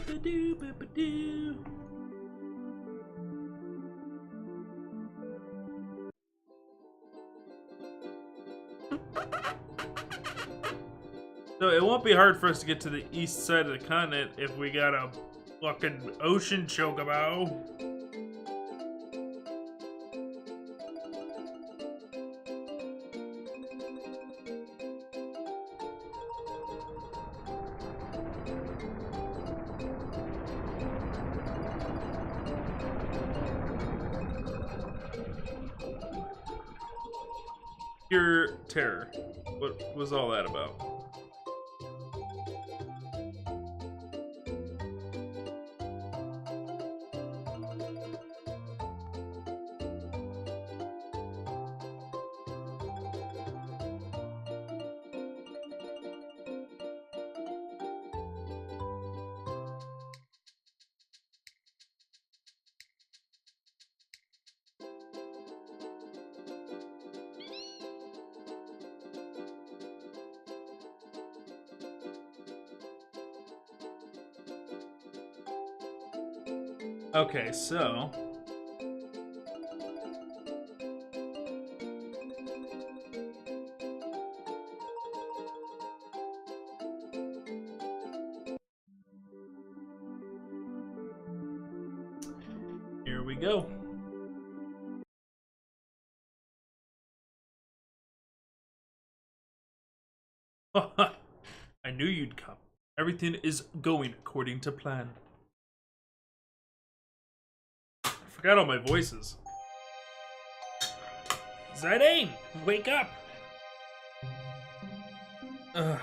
So it won't be hard for us to get to the east side of the continent if we got a fucking ocean chocobo. Pure terror. What was all that about? Okay, so here we go. I knew you'd come. Everything is going according to plan. I forgot all my voices. Zidane, wake up! Ugh.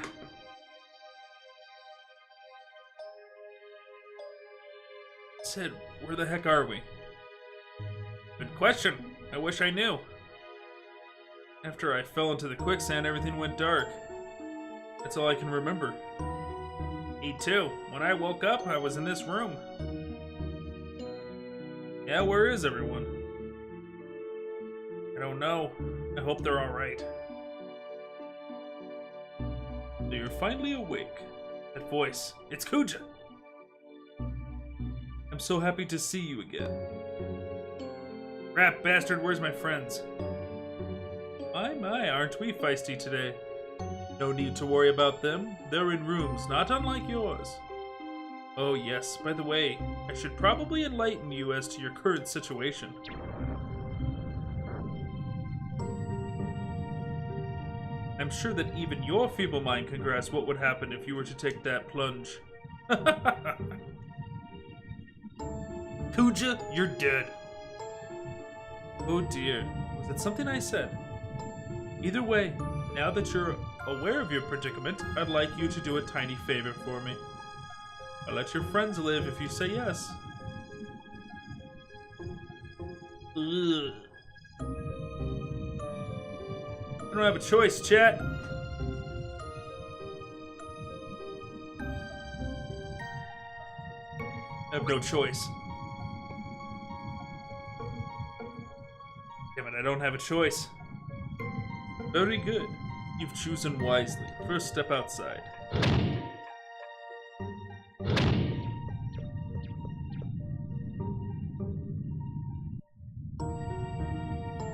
Sid, where the heck are we? Good question. I wish I knew. After I fell into the quicksand, everything went dark. That's all I can remember. Me too. When I woke up, I was in this room. Yeah, where is everyone? I don't know. I hope they're alright. So you're finally awake. That voice. It's Kuja! I'm so happy to see you again. Rat bastard, where's my friends? My, aren't we feisty today? No need to worry about them. They're in rooms not unlike yours. Oh yes, by the way, I should probably enlighten you as to your current situation. I'm sure that even your feeble mind can grasp what would happen if you were to take that plunge. Kuja, you're dead. Oh dear, was it something I said? Either way, now that you're aware of your predicament, I'd like you to do a tiny favor for me. I'll let your friends live if you say yes. Ugh. I don't have a choice, chat. I have no choice. Damn it, I don't have a choice. Very good. You've chosen wisely. First step outside.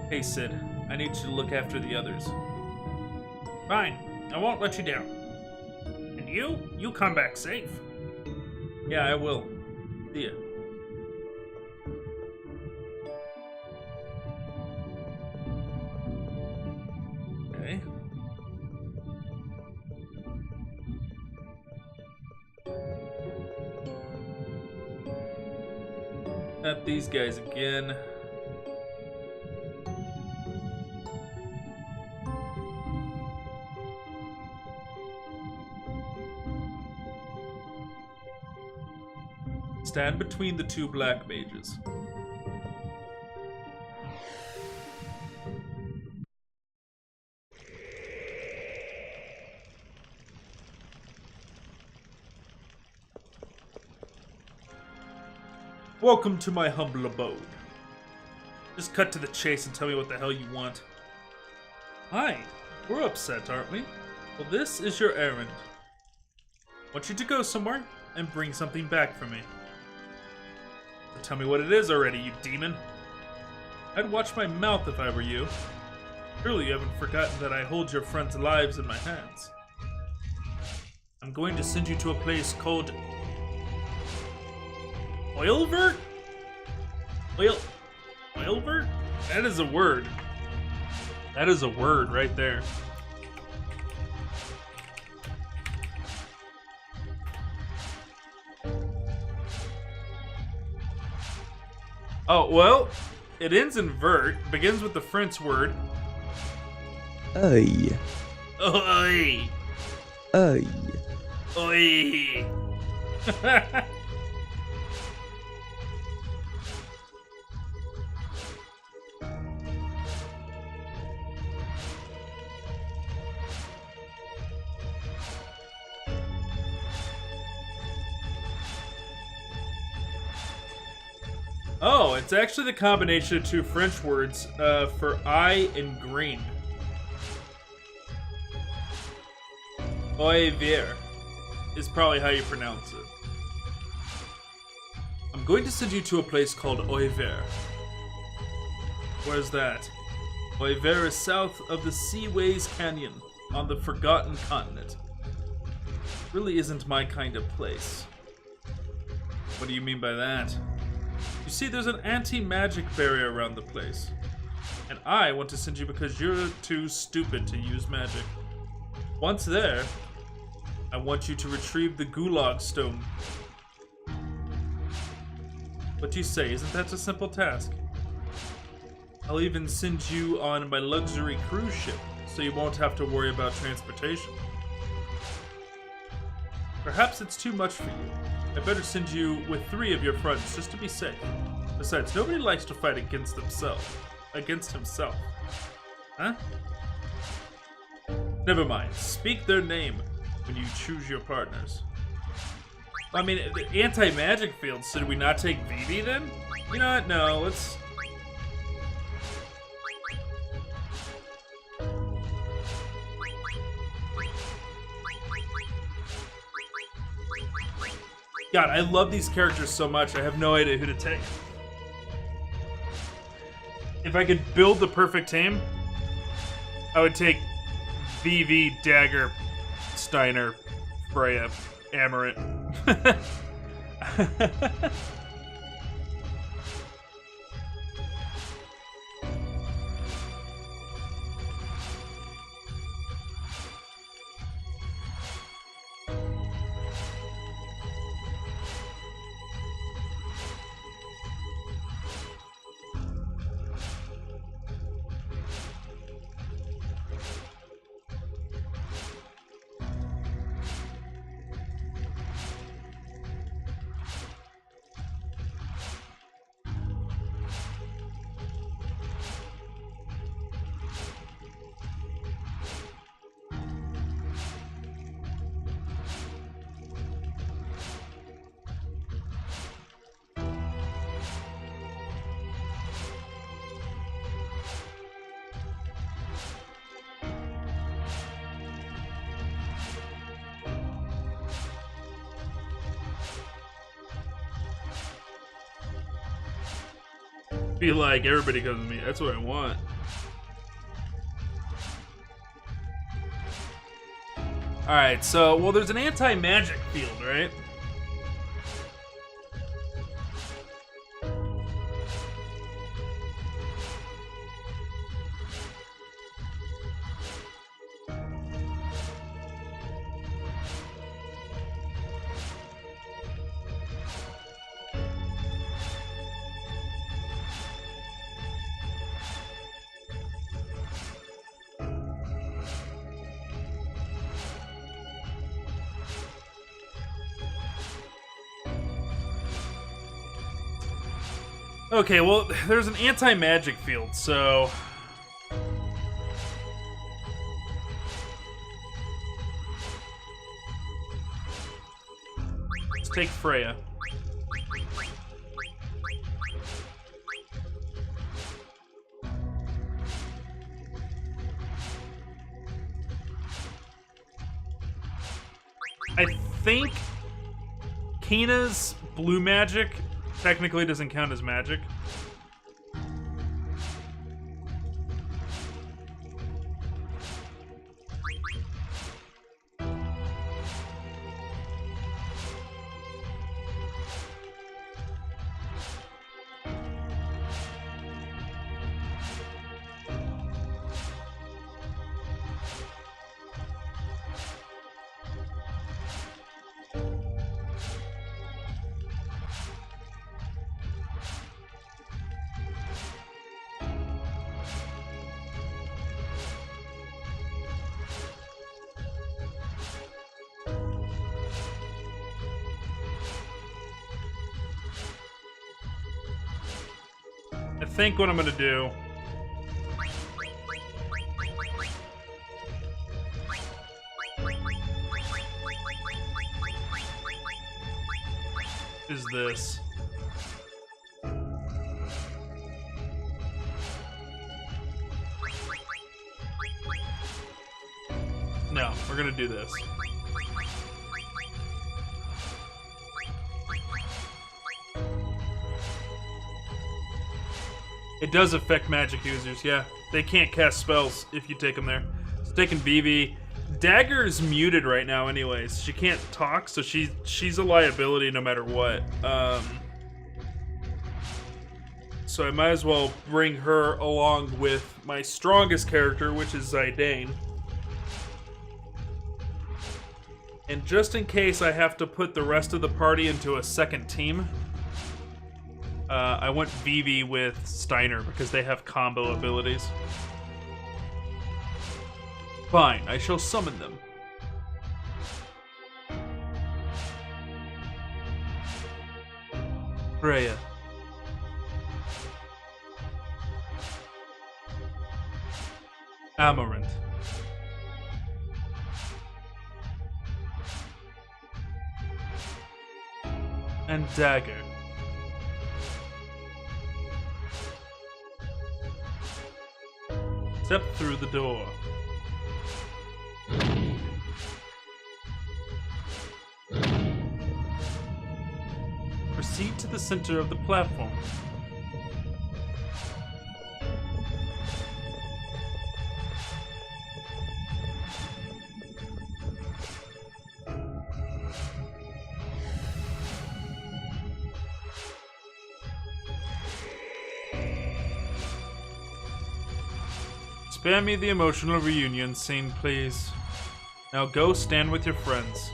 Hey Sid, I need you to look after the others. Fine, I won't let you down. And you come back safe. Yeah, I will. See ya. Okay. Not these guys again. Stand between the two black mages. Welcome to my humble abode. Just cut to the chase and tell me what the hell you want. Hi, we're upset, aren't we? Well, this is your errand. Want you to go somewhere? and bring something back for me. So tell me what it is already, you demon. I'd watch my mouth if I were you. Surely you haven't forgotten that I hold your friends' lives in my hands. I'm going to send you to a place called Oilvert? Oilvert? That is a word. That is a word right there. Oh, well, it ends in vert, begins with the French word. Oi. Oi. Oi. Oi. Oh, it's actually the combination of two French words for eye and green. Oiver is probably how you pronounce it. I'm going to send you to a place called Oiver. Where's that? Oiver is south of the Seaways Canyon on the Forgotten Continent. Really isn't my kind of place. What do you mean by that? You see, there's an anti-magic barrier around the place. And I want to send you because you're too stupid to use magic. Once there, I want you to retrieve the Gulag Stone. What do you say? Isn't that a simple task? I'll even send you on my luxury cruise ship, so you won't have to worry about transportation. Perhaps it's too much for you. I better send you with 3 of your friends just to be safe. Besides, nobody likes to fight against himself. Huh? Never mind. Speak their name when you choose your partners. I mean, the anti-magic field, so did we not take Vivi then? You know what? No, let's... God, I love these characters so much, I have no idea who to take. If I could build the perfect team, I would take Vivi, Dagger, Steiner, Freya, Amarant. Be like, everybody comes to me. That's what I want. Alright, so, well, there's an anti-magic field, right? Okay, well, there's an anti-magic field, so... let's take Freya. I think Kina's blue magic technically doesn't count as magic. I think what I'm gonna do is this. No, we're gonna do this. It does affect magic users, yeah. They can't cast spells if you take them there. So taking Vivi. Dagger's muted right now anyways. She can't talk, so she's a liability no matter what. So I might as well bring her along with my strongest character, which is Zidane. And just in case I have to put the rest of the party into a second team, I went Vivi with Steiner because they have combo abilities. Fine, I shall summon them. Freya. Amaranth. And Dagger. Step through the door. Proceed to the center of the platform. Spare me the emotional reunion scene, please. Now go stand with your friends.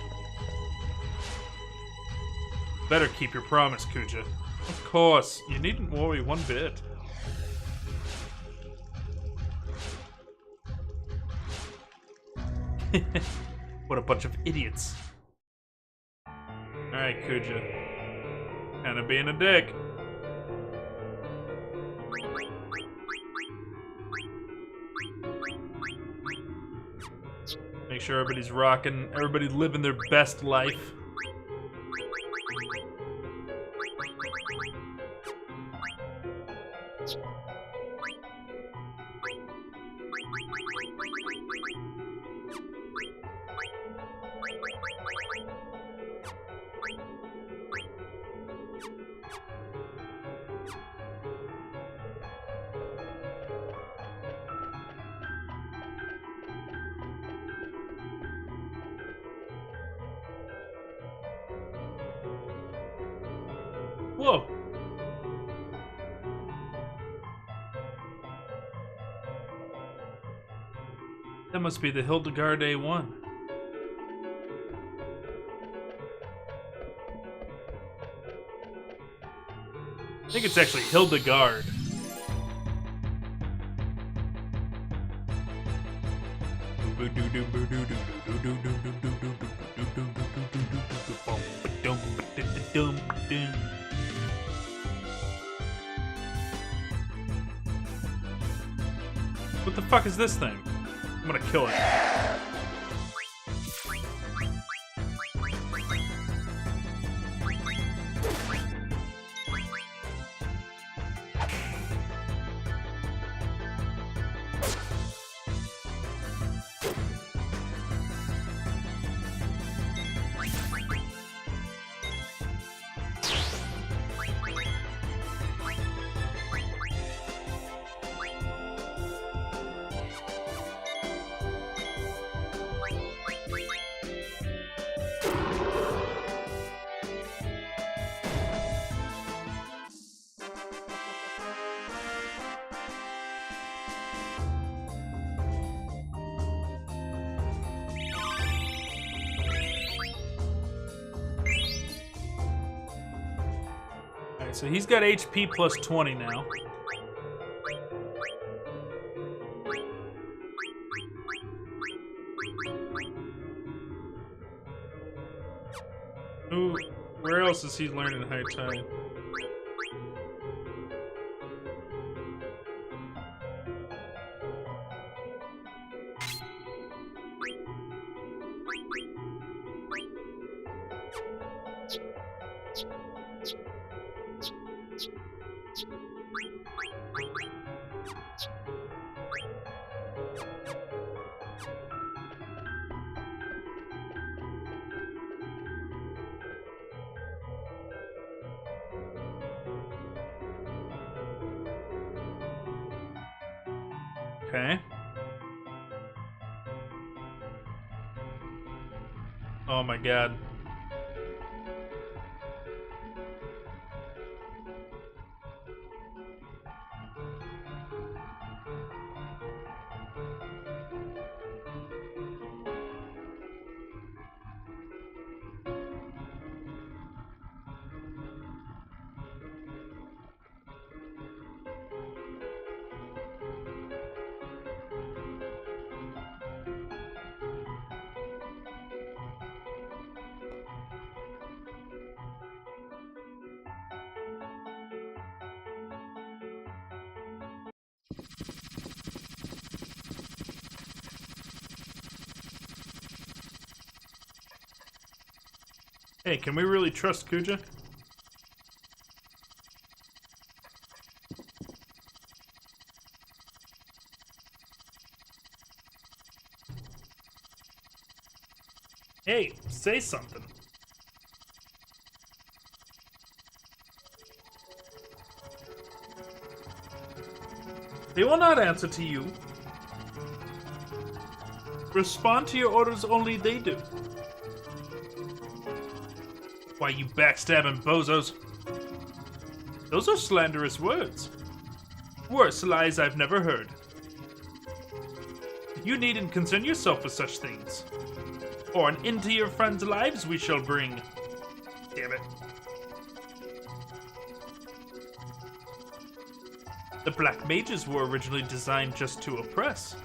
Better keep your promise, Kuja. Of course, you needn't worry one bit. What a bunch of idiots. Alright, Kuja. Kinda being a dick. Make sure everybody's rocking, everybody's living their best life. Whoa. That must be the Hildegard A1. I think it's actually Hildegard. What the fuck is this thing? I'm gonna kill it. Alright, so he's got HP plus 20 now. Ooh, where else is he learning High Tide? Okay. Oh my god. Hey, can we really trust Kuja? Hey, say something. They will not answer to you. Respond to your orders only they do. Why, you backstabbing bozos. Those are slanderous words. Worse lies I've never heard. You needn't concern yourself with such things. Or an end to your friends' lives we shall bring. Damn it. The Black Mages were originally designed just to oppress,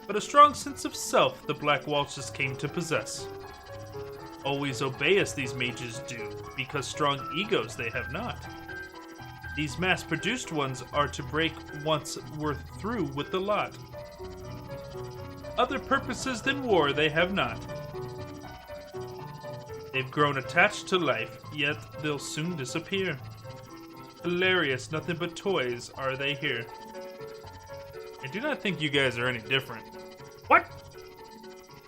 but a strong sense of self the Black Waltzes came to possess. Always obey us these mages do, because strong egos they have not. These mass-produced ones are to break once we're through with the lot. Other purposes than war they have not. They've grown attached to life, yet they'll soon disappear. Hilarious, nothing but toys are they here. I do not think you guys are any different. What?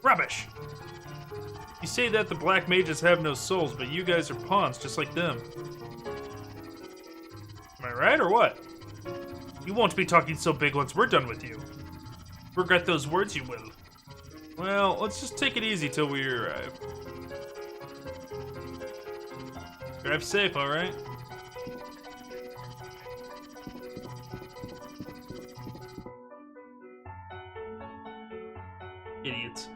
Rubbish! You say that the Black Mages have no souls, but you guys are pawns just like them. Am I right or what? You won't be talking so big once we're done with you. Regret those words you will. Well, let's just take it easy till we arrive. Drive safe, alright? Idiots.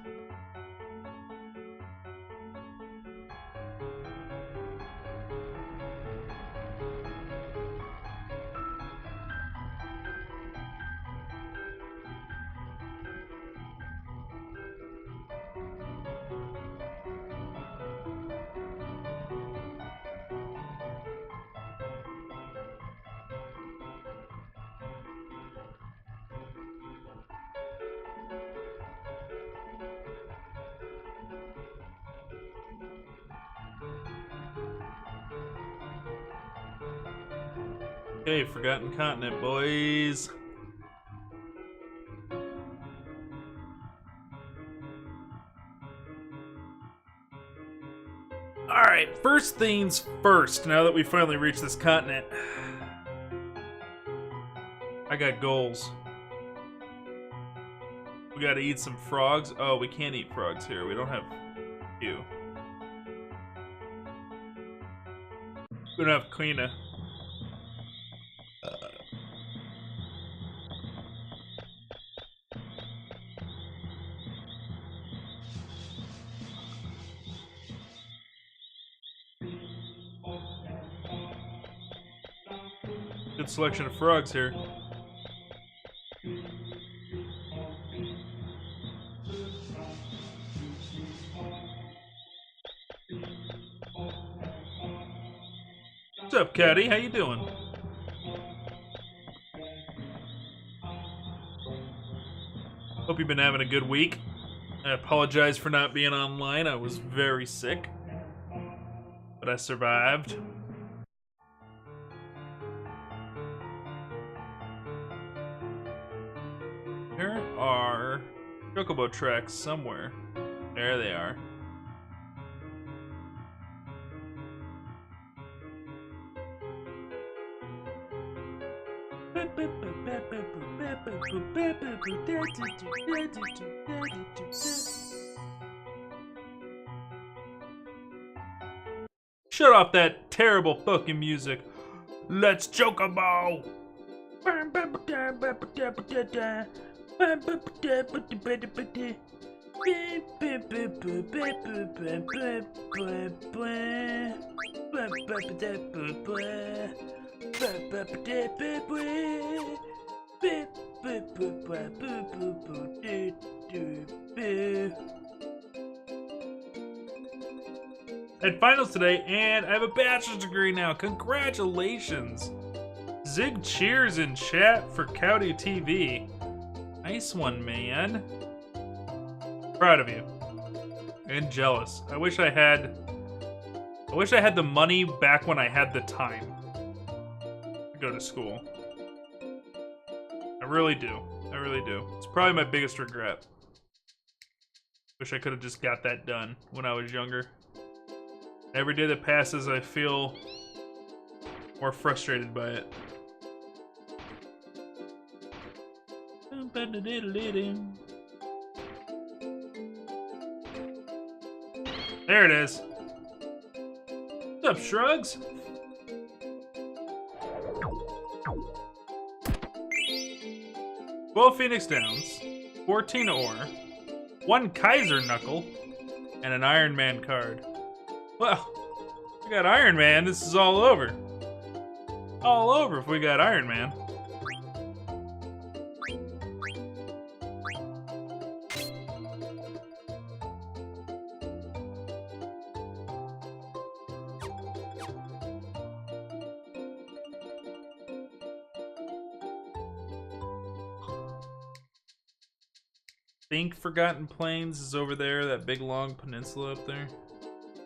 Okay, Forgotten Continent, boys. Alright, first things first, now that we finally reached this continent. I got goals. We gotta eat some frogs. Oh, we can't eat frogs here. We don't have you. We don't have Quina. Good selection of frogs here. What's up, Caddy? How you doing? Hope you've been having a good week. I apologize for not being online. I was very sick, but I survived. There are chocobo tracks somewhere. There they are. Shut off that terrible fucking music. Let's chocobo! I had finals today, and I have a bachelor's degree now. Congratulations! Zig cheers in chat for Cowdy TV. Nice one, man. Proud of you. And jealous. I wish I had the money back when I had the time to go to school. I really do. I really do. It's probably my biggest regret. Wish I could have just got that done when I was younger. Every day that passes, I feel more frustrated by it. There it is. What's up, Shrugs? Well, Phoenix Downs, 14 ore, 1 Kaiser Knuckle, and an Iron Man card. Well, we got Iron Man. This is all over. All over if we got Iron Man. Think Forgotten Plains is over there, that big long peninsula up there.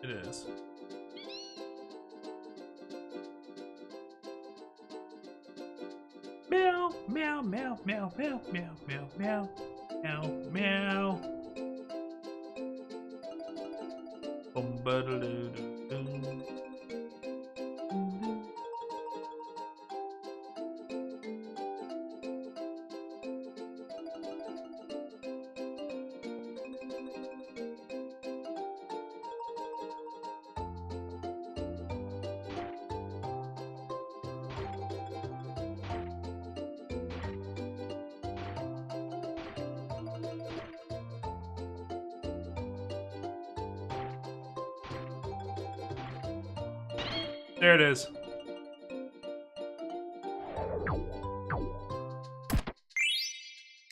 It is. Meow, meow, meow, meow, meow, meow, meow, meow, meow, meow. Boom-ba-da-doo-doo-doo. There it is.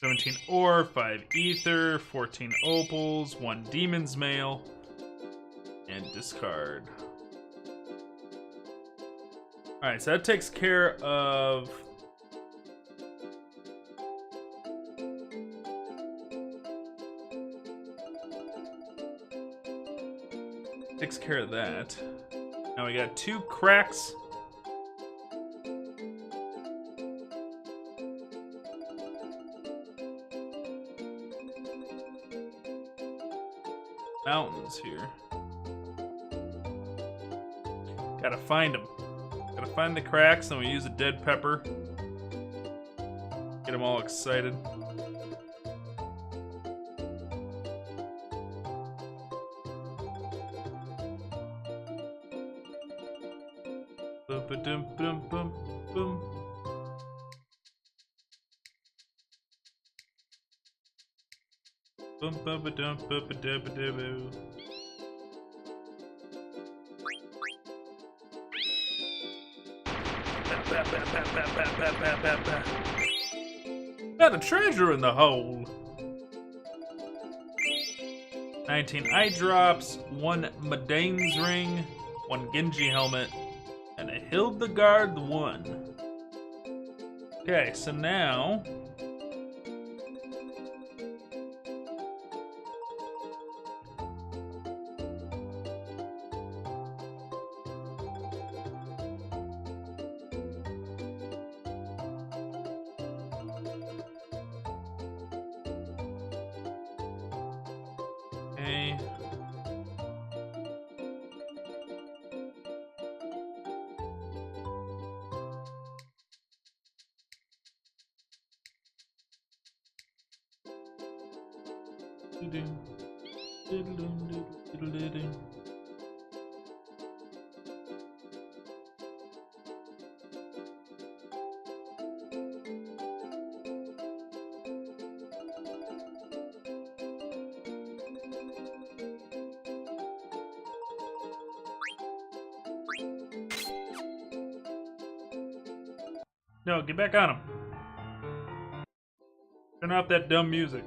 $17 ore, 5 ether, 14 opals, 1 demon's mail, and discard. Alright, so that takes care of that. Now we got 2 cracks. Mountains here. Gotta find them. Gotta find the cracks, and we use a dead pepper. Get them all excited. Boom, boom, boom, boom. Boom, boom, ba dum, boom, ba dum, ba dum, boo. Got a treasure in the hole. 19 eye drops, 1 Madane's ring, 1 Genji helmet, and a Hildegard 1. Okay, so now okay. No, get back on him. Turn off that dumb music.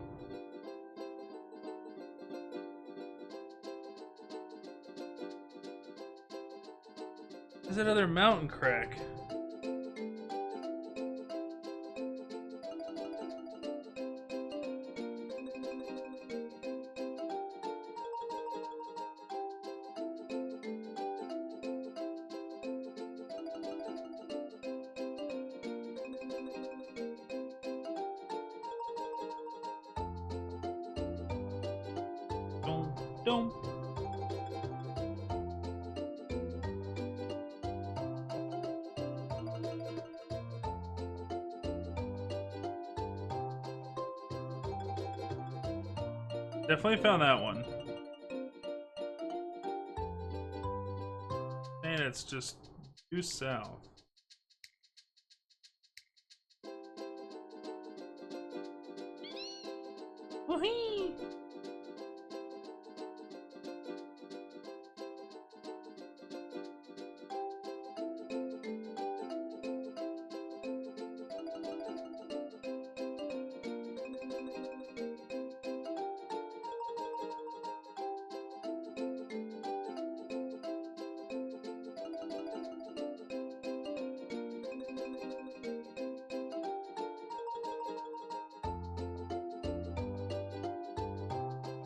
There's that other mountain crack. Don't. Definitely found that one. And it's just due south. Whee!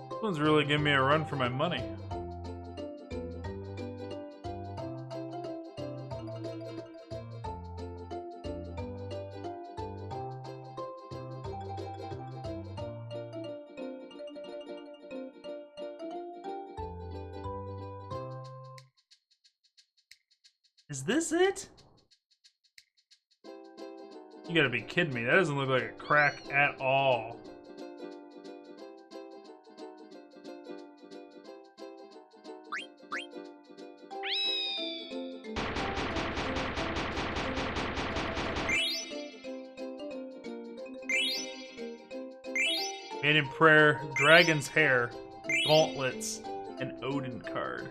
This one's really giving me a run for my money. Is this it? You gotta be kidding me. That doesn't look like a crack at all. Made in Prayer, Dragon's Hair, Gauntlets, and Odin card.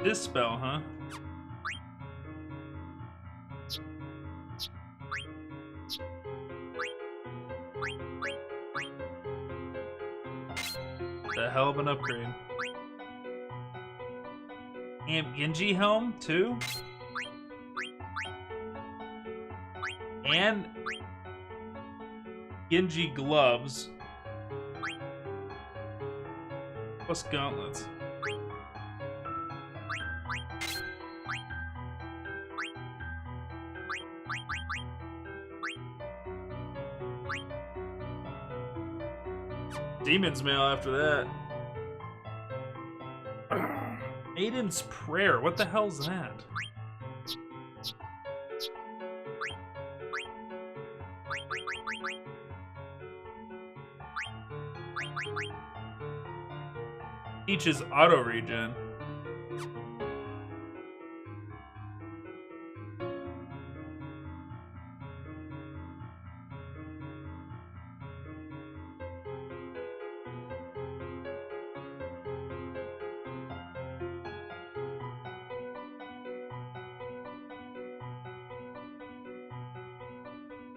This spell, huh? The hell of an upgrade. And Genji helm too? And Genji gloves. Plus gauntlets. Demon's Mail after that. Maiden's Prayer. What the hell's that? Peach's auto regen.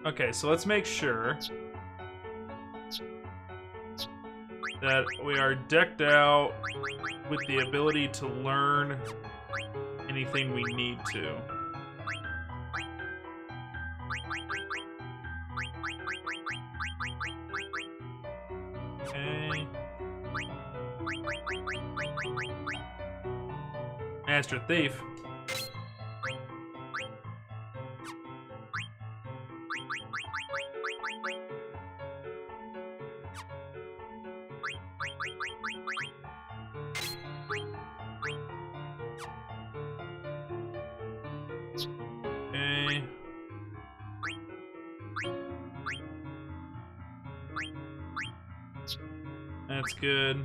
Okay, so let's make sure that we are decked out with the ability to learn anything we need to. Okay. Master Thief. Okay. That's good.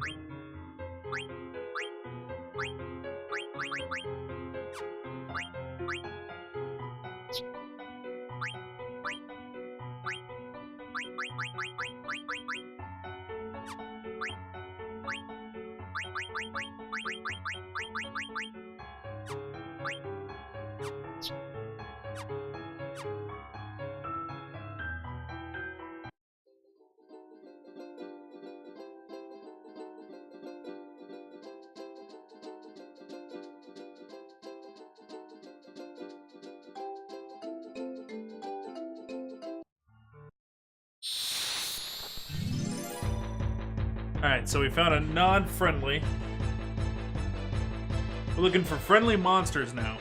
Alright, so we found a non-friendly. We're looking for friendly monsters now.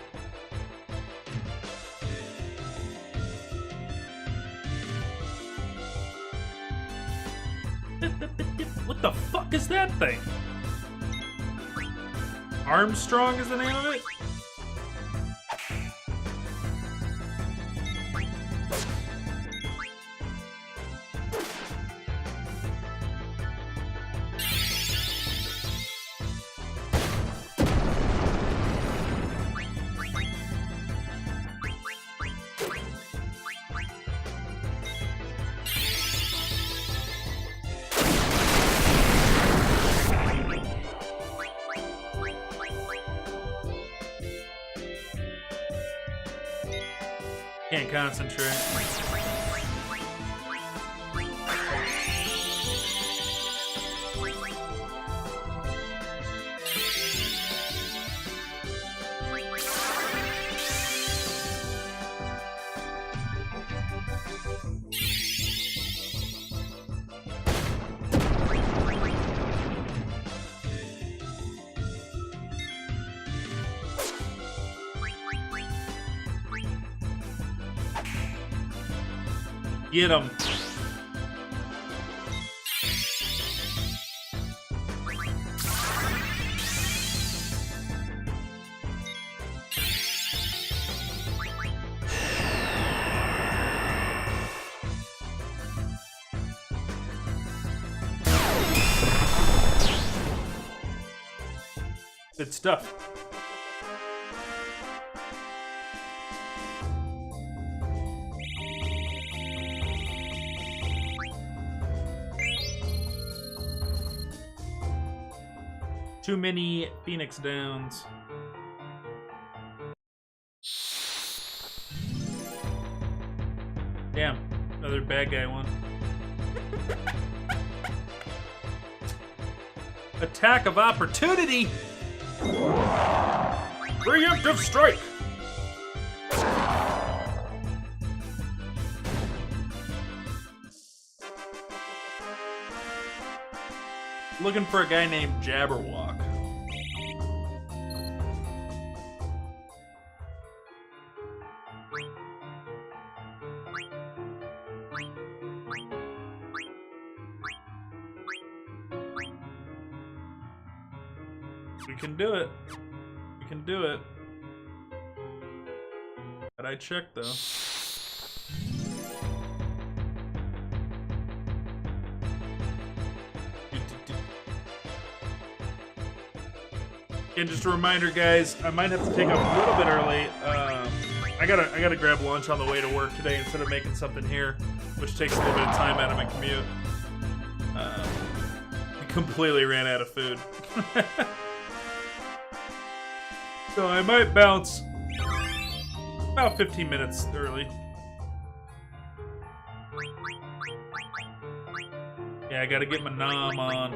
What the fuck is that thing? Armstrong is the name of it? Can't concentrate. Get him. Good stuff. Too many Phoenix Downs. Damn, another bad guy one. Attack of opportunity! Preemptive strike! Looking for a guy named Jabberwock. We can do it. We can do it. But I checked though. And just a reminder, guys, I might have to take off a little bit early. I gotta grab lunch on the way to work today instead of making something here, which takes a little bit of time out of my commute. I completely ran out of food. So I might bounce about 15 minutes early. Yeah, I gotta get my nom on.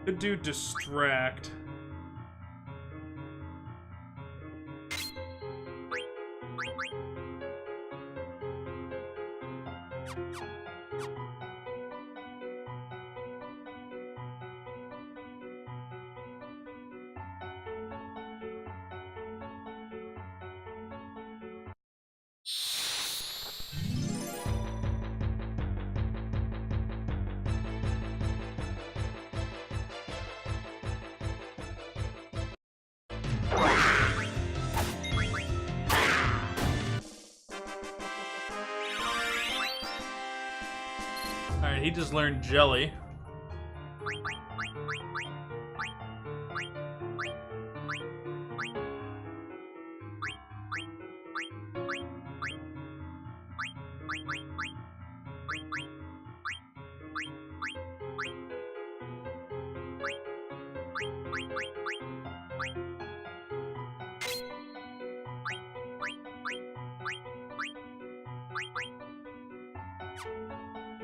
Could do distract. Alright, he just learned jelly.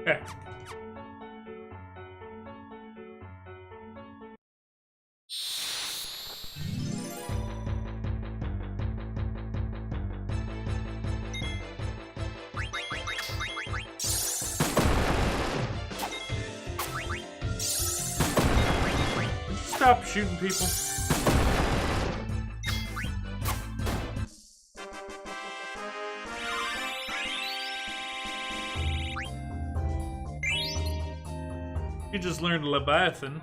Okay. Stop shooting people. You just learned Leviathan.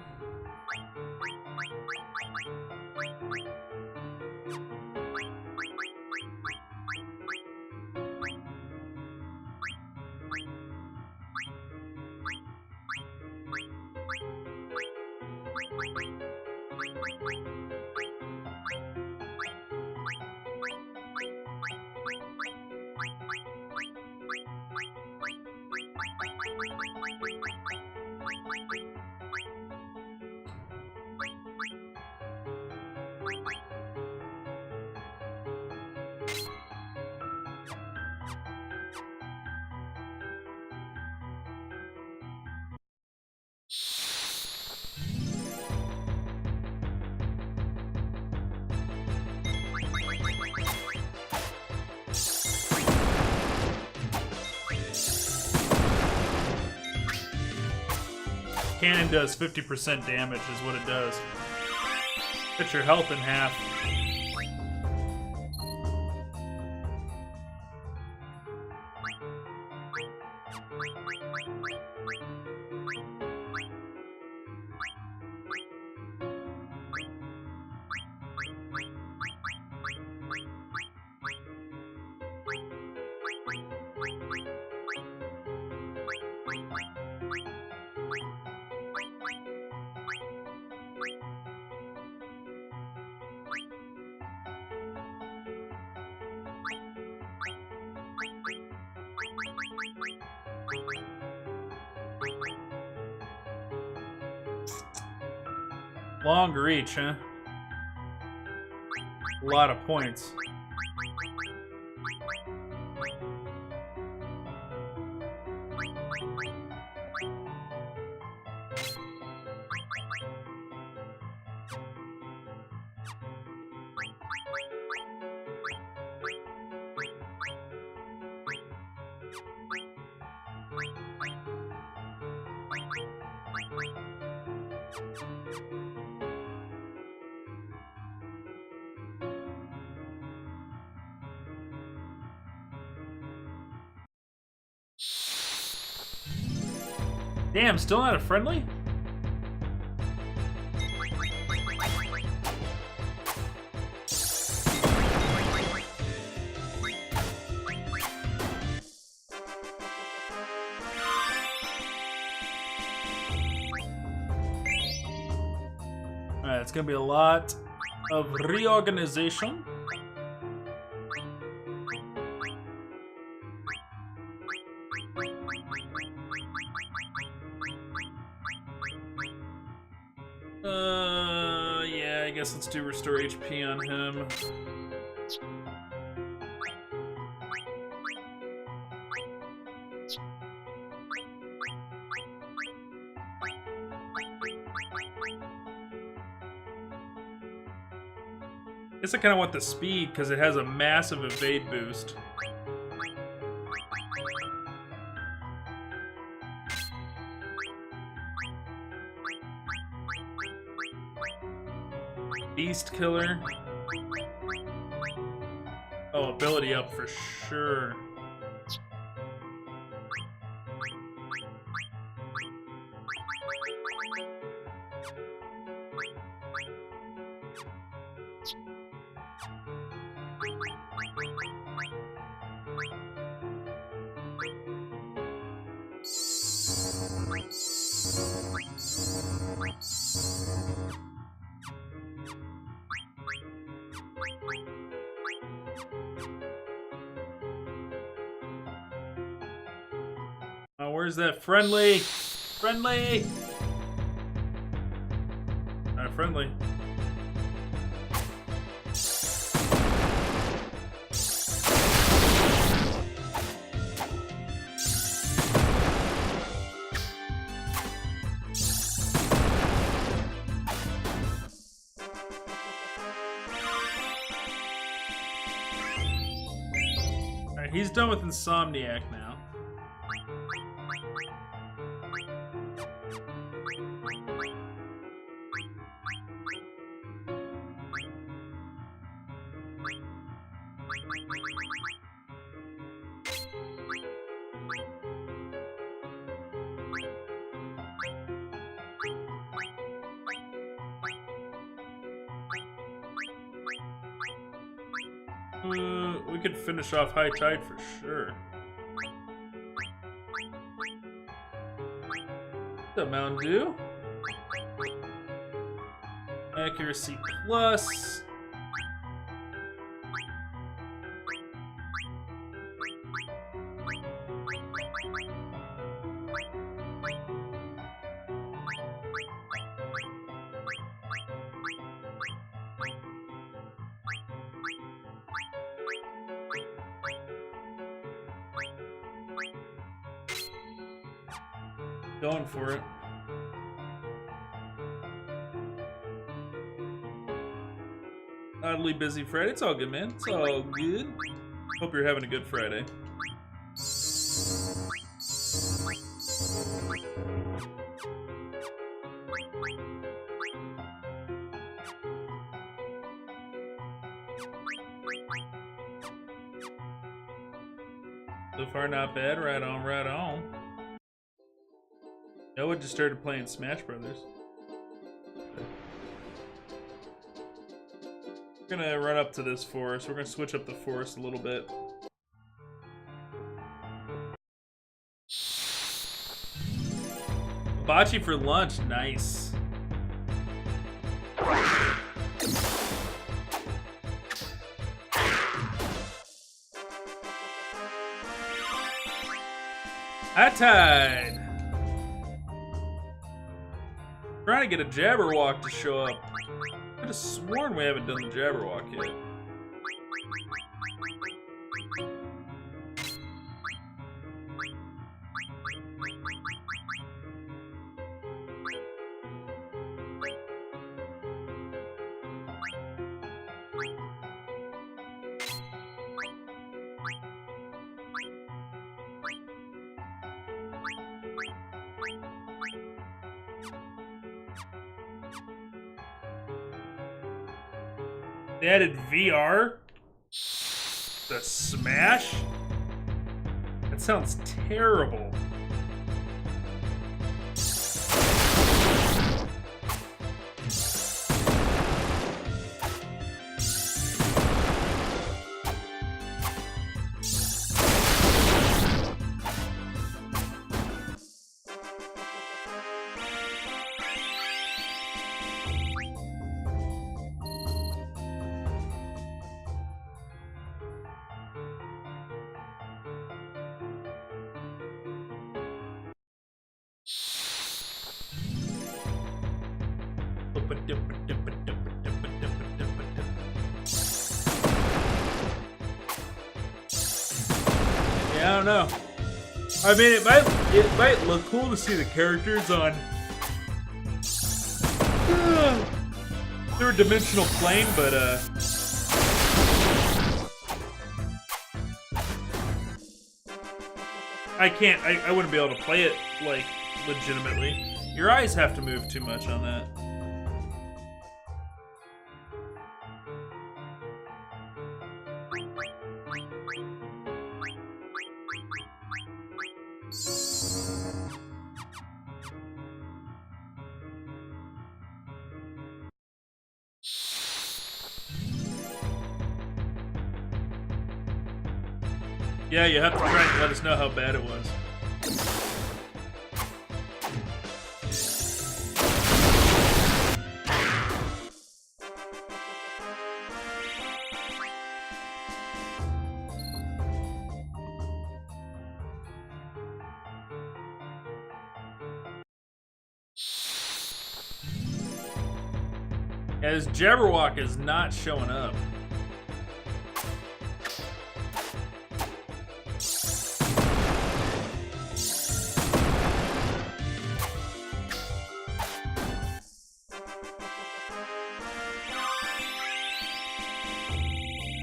Cannon does 50% damage is what it does. Cut your health in half. Long reach, huh? A lot of points. Damn, still not a friendly? Alright, it's gonna be a lot of reorganization. Yeah, I guess let's do restore HP on him. guess I kind of want the speed because it has a massive evade boost. Beast Killer. Oh, ability up for sure. Oh, where's that friendly? Friendly! Not friendly. Alright, he's done with Insomniac now. We could finish off High Tide for sure. What's up, Mountain Dew? Accuracy plus. Going for it. Oddly busy Friday. It's all good, man. It's all good. Hope you're having a good Friday. So far, not bad. Right on, right on. Noah just started playing Smash Brothers. We're gonna run up to this forest. We're gonna switch up the forest a little bit. Hibachi for lunch, nice. High Tide. Trying to get a Jabberwock to show up. I could have sworn we haven't done the Jabberwock yet. They added VR? The Smash? That sounds terrible. Yeah, I don't know. I mean, it might look cool to see the characters on third dimensional plane, but I can't. I wouldn't be able to play it like legitimately. Your eyes have to move too much on that. Yeah, you have to try and let us know how bad it was. As Jabberwock is not showing up.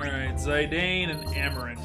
Alright, Zidane and Amarant.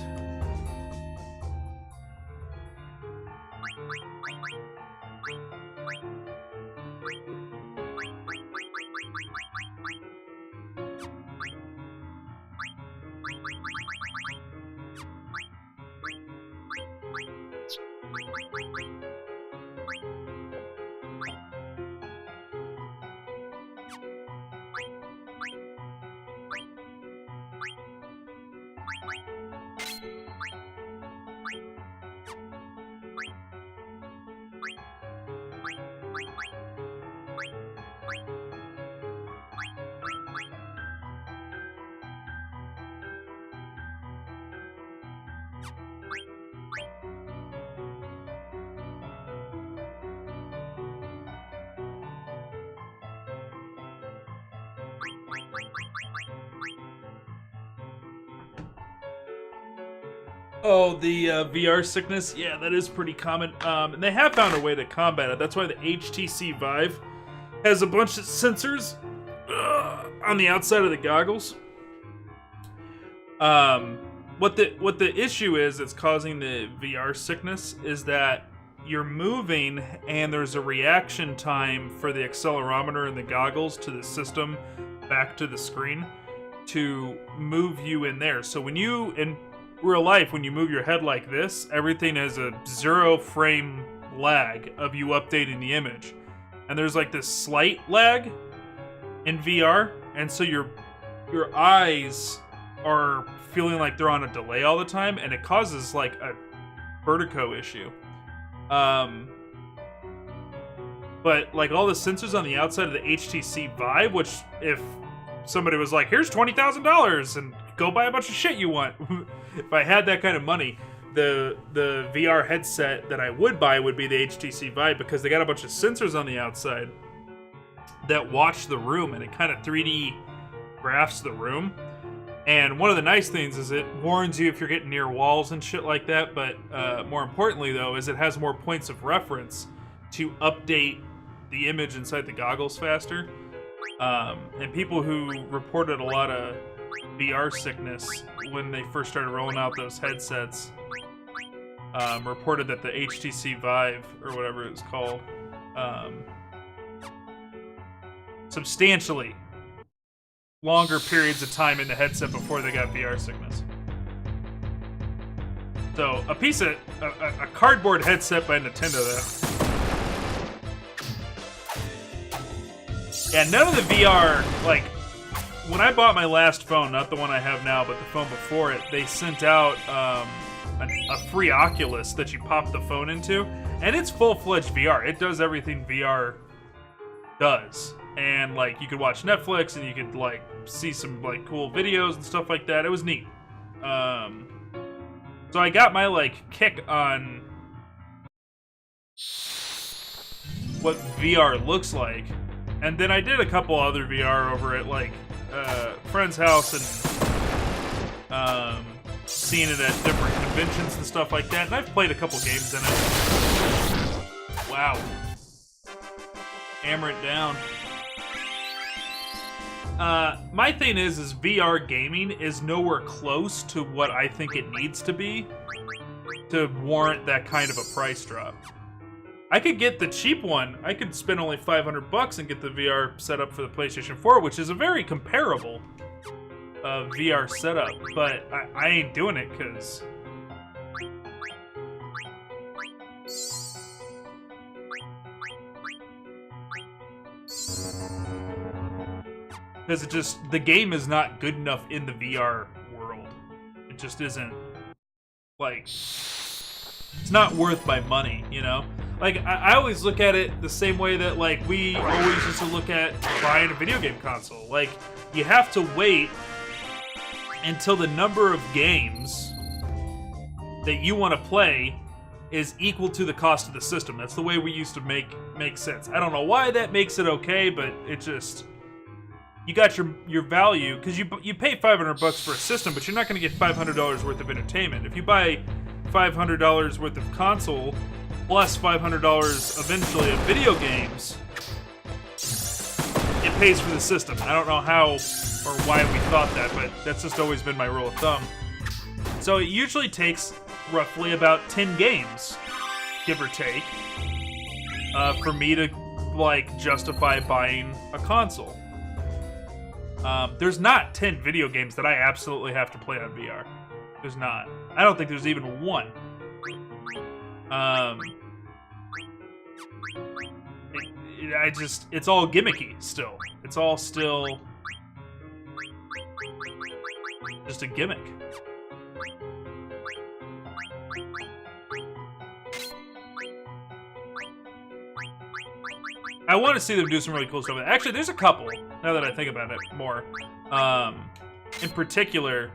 Oh, the VR sickness? Yeah, that is pretty common. And they have found a way to combat it. That's why the HTC Vive has a bunch of sensors on the outside of the goggles. What the issue is that's causing the VR sickness is that you're moving and there's a reaction time for the accelerometer and the goggles to the system back to the screen to move you in there. So when you, in real life, when you move your head like this, everything has a 0 frame lag of you updating the image. And there's like this slight lag in VR, and so your eyes are feeling like they're on a delay all the time, and it causes like a vertigo issue. But like all the sensors on the outside of the HTC Vive, which if somebody was like, here's $20,000 and go buy a bunch of shit you want. If I had that kind of money, the VR headset that I would buy would be the HTC Vive, because they got a bunch of sensors on the outside that watch the room, and it kind of 3D graphs the room. And one of the nice things is it warns you if you're getting near walls and shit like that, but more importantly, though, is it has more points of reference to update the image inside the goggles faster. And people who reported a lot of VR sickness when they first started rolling out those headsets reported that the HTC Vive, or whatever it's called, substantially longer periods of time in the headset before they got VR sickness. So a piece of a cardboard headset by Nintendo, though. Yeah, none of the VR, like, when I bought my last phone, not the one I have now, but the phone before it, they sent out a free Oculus that you pop the phone into, and it's full-fledged VR. It does everything VR does. And, like, you could watch Netflix, and you could, like, see some, like, cool videos and stuff like that. It was neat. So I got my, like, kick on what VR looks like. And then I did a couple other VR over at, like, friend's house, and seeing it at different conventions and stuff like that. And I've played a couple games in it. Wow. Hammer it down. My thing is VR gaming is nowhere close to what I think it needs to be. to warrant that kind of a price drop. I could get the cheap one. I could spend only $500 and get the VR setup for the PlayStation 4, which is a very comparable VR setup, but I ain't doing it because it just, the game is not good enough in the VR world. It just isn't, like, it's not worth my money, you know? Like, I always look at it the same way that, like, we always used to look at buying a video game console. Like, you have to wait until the number of games that you want to play is equal to the cost of the system. That's the way we used to make sense. I don't know why that makes it okay, but it just, you got your value, because you pay $500 for a system, but you're not going to get $500 worth of entertainment. If you buy $500 worth of console plus $500 eventually of video games, it pays for the system. I don't know how or why we thought that, but that's just always been my rule of thumb. So it usually takes roughly about 10 games, give or take, for me to, like, justify buying a console. There's not 10 video games that I absolutely have to play on VR. There's not. I don't think there's even one. It's all gimmicky still. It's all still just a gimmick. I want to see them do some really cool stuff. Actually, there's a couple, now that I think about it more. In particular,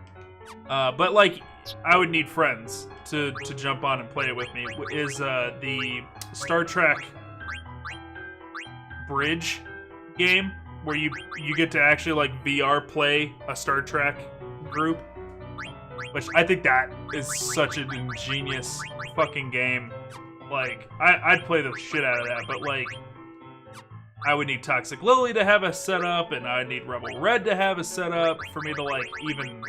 but, like, I would need friends to jump on and play it with me, is the Star Trek Bridge game, where you get to actually, like, VR play a Star Trek group, which I think that is such an ingenious fucking game. Like, I'd play the shit out of that, but, like, I would need Toxic Lily to have a setup, and I'd need Rebel Red to have a setup for me to, like, even,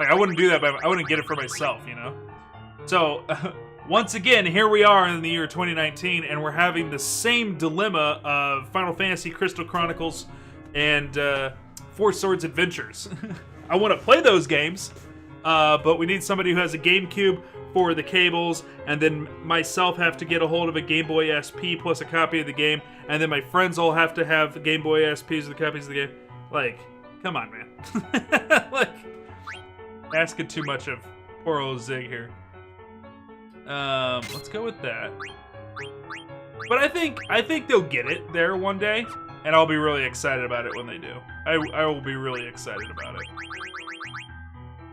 like, I wouldn't do that, but I wouldn't get it for myself, you know? So, once again, here we are in the year 2019, and we're having the same dilemma of Final Fantasy Crystal Chronicles and Four Swords Adventures. I want to play those games, but we need somebody who has a GameCube for the cables, and then myself have to get a hold of a Game Boy SP plus a copy of the game, and then my friends all have to have Game Boy SPs with the copies of the game. Like, come on, man. Like, asking too much of poor old Zig here. Let's go with that. But I think they'll get it there one day, and I'll be really excited about it when they do. I will be really excited about it.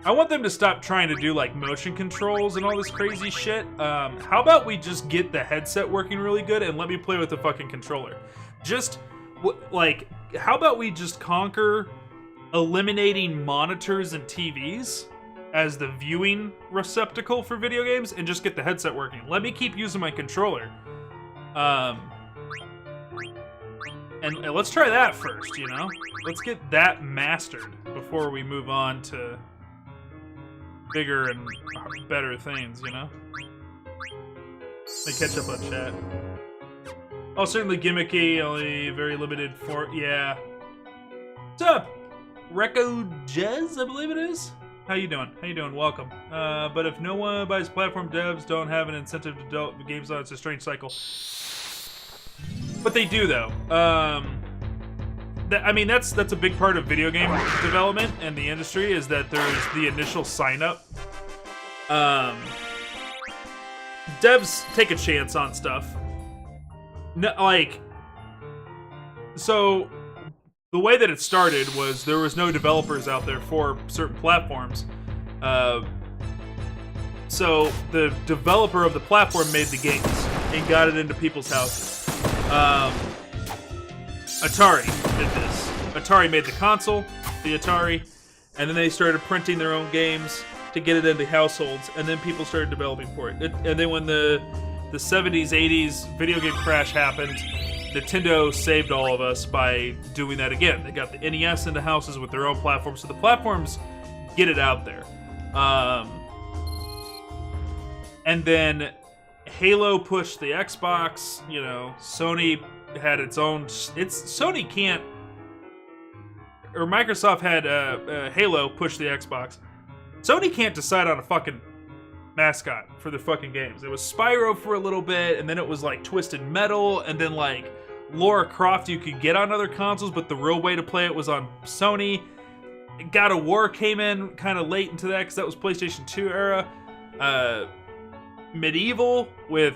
I want them to stop trying to do, like, motion controls and all this crazy shit. How about we just get the headset working really good and let me play with the fucking controller? Just, like, how about we just conquer eliminating monitors and TVs as the viewing receptacle for video games and just get the headset working? Let me keep using my controller. And let's try that first, you know? Let's get that mastered before we move on to bigger and better things, you know? Let me catch up on chat. Oh, certainly gimmicky, only very limited for, yeah. What's up? Reco Jez, I believe it is? How you doing? How you doing? Welcome. But if no one buys platform, devs don't have an incentive to develop games on, it's a strange cycle. But they do, though. I mean, that's a big part of video game development and the industry, is that there's the initial sign-up. Devs take a chance on stuff. No, like, so the way that it started was there was no developers out there for certain platforms. So the developer of the platform made the games and got it into people's houses. Atari did this. Atari made the console, the Atari, and then they started printing their own games to get it into households, and then people started developing for it. And then when the 70s, 80s video game crash happened, Nintendo saved all of us by doing that again. They got the NES into houses with their own platforms, so the platforms get it out there. And then Halo pushed the Xbox. You know, Sony had its own. Sony can't, or Microsoft had Halo push the Xbox. Sony can't decide on a fucking mascot for the fucking games. It was Spyro for a little bit, and then it was like Twisted Metal, and then like Lara Croft you could get on other consoles, but the real way to play it was on Sony. God of War came in kind of late into that because that was PlayStation 2 era. Medieval with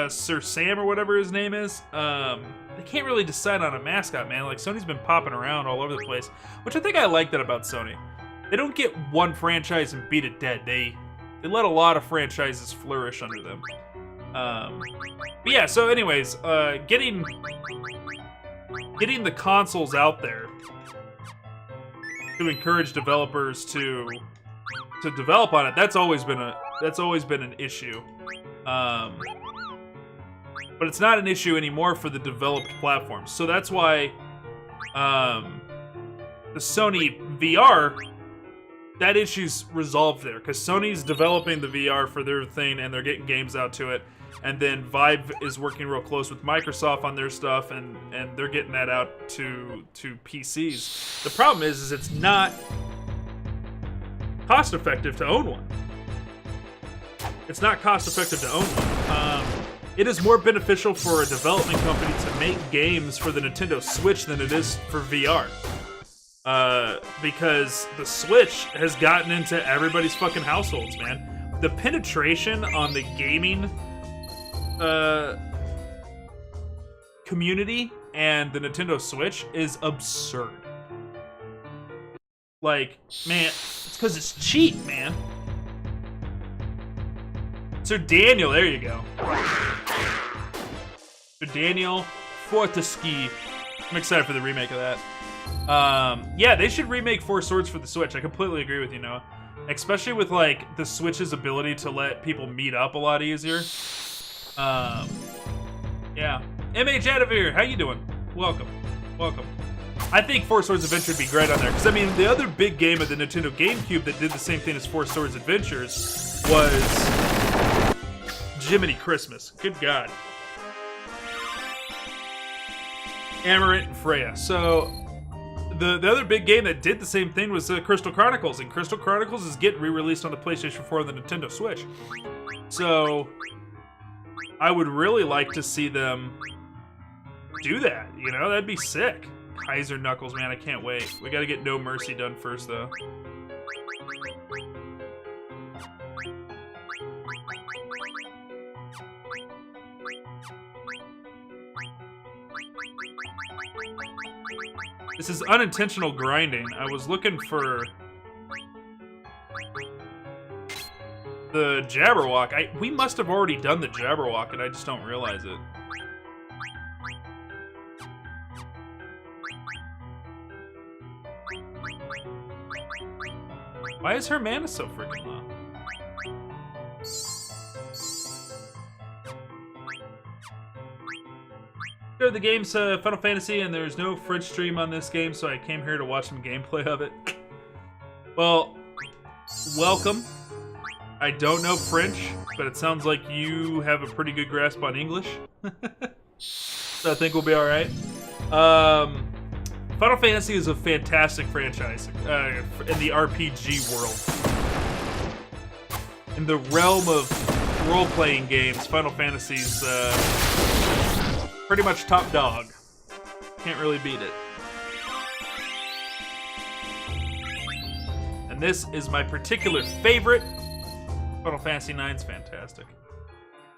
Sir Sam or whatever his name is. They can't really decide on a mascot, man. Like, Sony's been popping around all over the place, which I think I like that about Sony. They don't get one franchise and beat it dead. They let a lot of franchises flourish under them. But yeah, so anyways, getting the consoles out there to encourage developers to develop on it, that's always been an issue. But it's not an issue anymore for the developed platforms. So that's why the Sony VR, that issue's resolved there, because Sony's developing the VR for their thing and they're getting games out to it, and then Vive is working real close with Microsoft on their stuff, and they're getting that out to PCs. The problem is it's not cost effective to own one. It's not cost effective to own one. It is more beneficial for a development company to make games for the Nintendo Switch than it is for VR. Because the Switch has gotten into everybody's fucking households, man. The penetration on the gaming community and the Nintendo Switch is absurd. Like, man, it's because it's cheap, man. Sir Daniel, there you go. Sir Daniel Fortescue. I'm excited for the remake of that. Yeah, they should remake Four Swords for the Switch. I completely agree with you, Noah. Especially with, like, the Switch's ability to let people meet up a lot easier. Yeah. M.A. Jadavir, how you doing? Welcome. Welcome. I think Four Swords Adventure would be great on there. Because, I mean, the other big game of the Nintendo GameCube that did the same thing as Four Swords Adventures was Jiminy Christmas. Good God. Amarant and Freya. So, the other big game that did the same thing was Crystal Chronicles. And Crystal Chronicles is getting re-released on the PlayStation 4 and the Nintendo Switch. So, I would really like to see them do that. You know, that'd be sick. Kaiser Knuckles, man, I can't wait. We gotta get No Mercy done first, though. This is unintentional grinding. I was looking for the Jabberwock. We must have already done the Jabberwock, and I just don't realize it. Why is her mana so freaking low? The game's Final Fantasy, and there's no French stream on this game, so I came here to watch some gameplay of it. Well, welcome. I don't know French, but it sounds like you have a pretty good grasp on English. So I think we'll be alright. Final Fantasy is a fantastic franchise in the RPG world. In the realm of role-playing games, Final Fantasy's pretty much top dog. Can't really beat it. And this is my particular favorite. Final Fantasy IX's fantastic.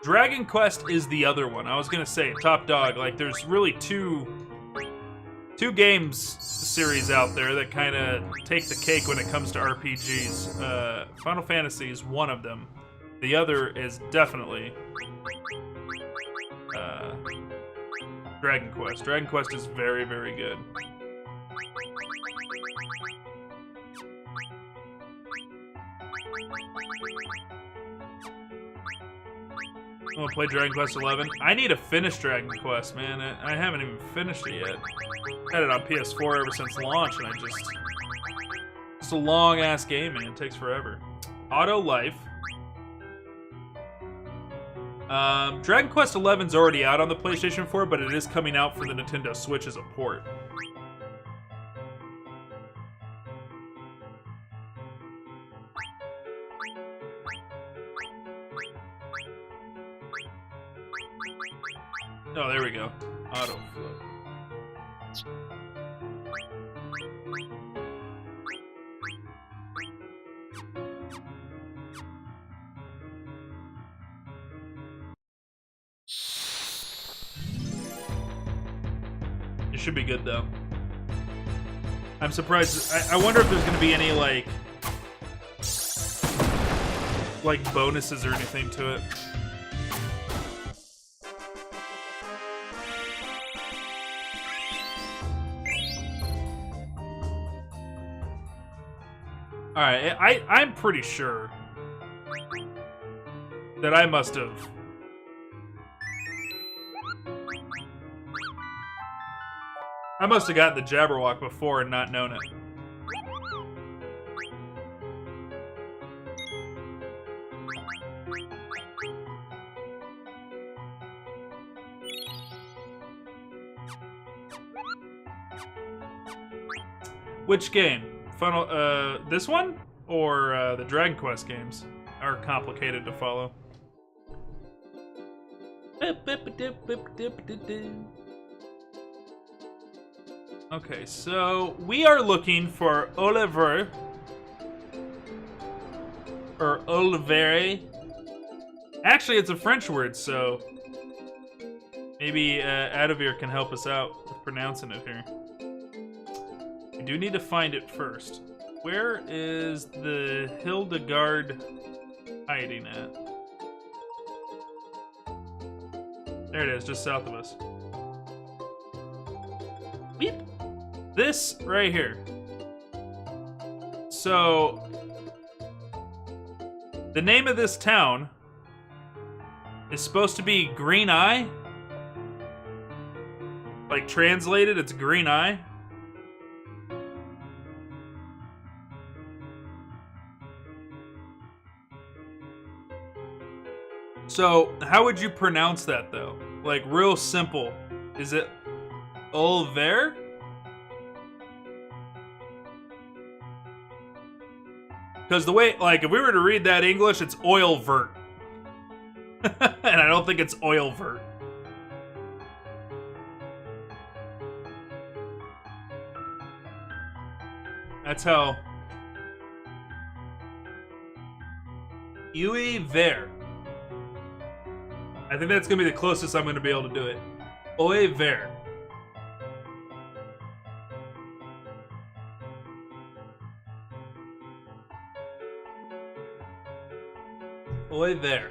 Dragon Quest is the other one. I was gonna say top dog. Like, there's really two games series out there that kind of take the cake when it comes to RPGs. Final Fantasy is one of them. The other is definitely Dragon Quest. Dragon Quest is very, very good. I'm gonna play Dragon Quest 11. I need to finish Dragon Quest, man. I haven't even finished it yet. Had it on PS4 ever since launch, and it's a long-ass game, man. It takes forever. Auto Life. Dragon Quest XI's already out on the PlayStation 4, but it is coming out for the Nintendo Switch as a port. Oh, there we go. Autoflow. It should be good, though. I'm surprised. I wonder if there's going to be any, like bonuses or anything to it. Alright, I'm pretty sure that I must have... gotten the Jabberwock before and not known it. Which game? This one? Or the Dragon Quest games are complicated to follow. Okay, so we are looking for Oliver. Or Olivere. Actually, it's a French word, so maybe Adavir can help us out with pronouncing it here. We do need to find it first. Where is the Hildegard hiding at? There it is, just south of us. Beep. This right here. So, the name of this town is supposed to be Green Eye. Like, translated, it's Green Eye. So, how would you pronounce that, though? Like, real simple. Is it Olver? Because the way, like, if we were to read that English, it's Oilvert. And I don't think it's Oilvert. That's how... Uiver. I think that's going to be the closest I'm going to be able to do it. Oiver. Oiver.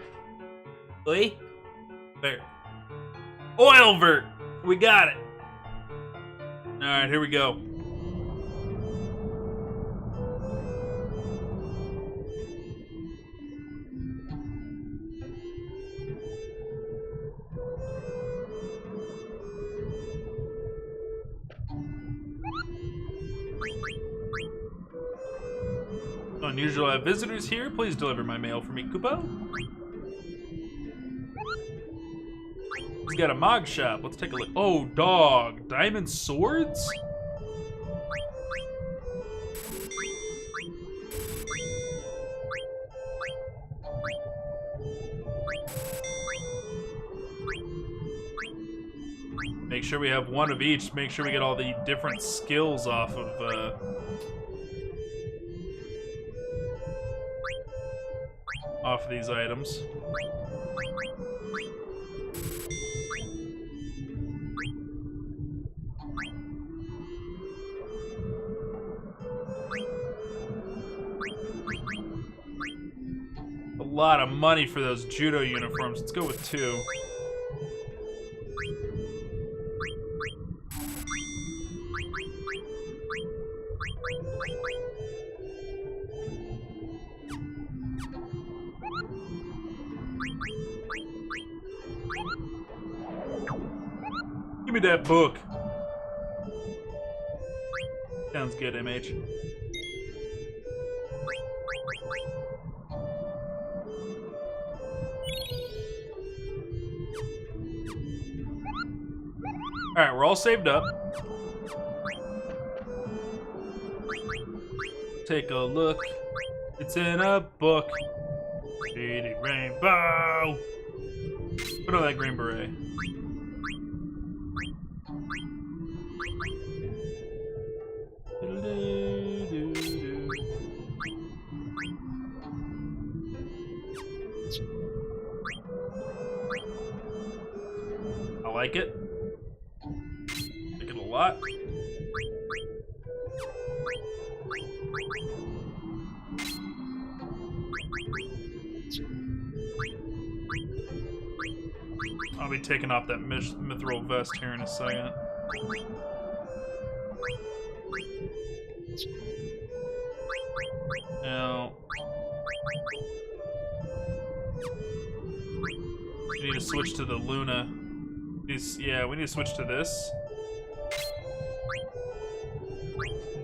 Oiver. Oilvert. We got it. All right, here we go. Unusual to have visitors here. Please deliver my mail for me, Kupo. He's got a Mog shop. Let's take a look. Oh, dog. Diamond swords? Make sure we have one of each. Make sure we get all the different skills off of, off these items. A lot of money for those judo uniforms. Let's go with 2. Give me that book. Sounds good, MH. Alright, we're all saved up. Take a look. It's in a book. Shady rainbow. Put on that green beret. I like it. Like it a lot. I'll be taking off that mithril vest here in a second. Now, we need to switch to the Luna. Yeah, we need to switch to this.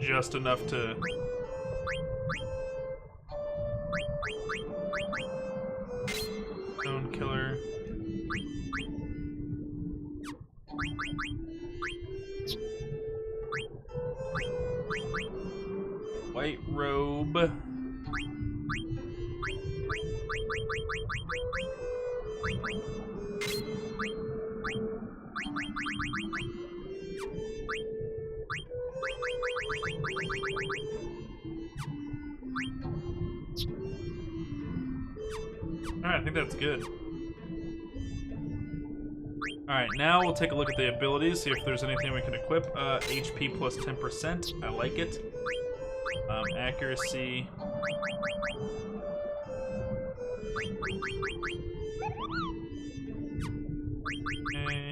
Just enough to... Stone Killer. White robe. Alright, I think that's good. Alright, now we'll take a look at the abilities, see if there's anything we can equip. HP plus 10%, I like it. Accuracy. Okay.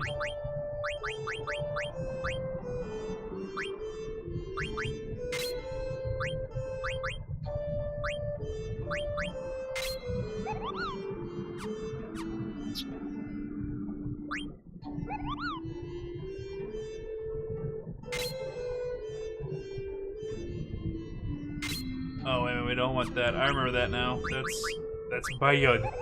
Oh, wait a minute, we don't want that. I remember that now. That's Bayud.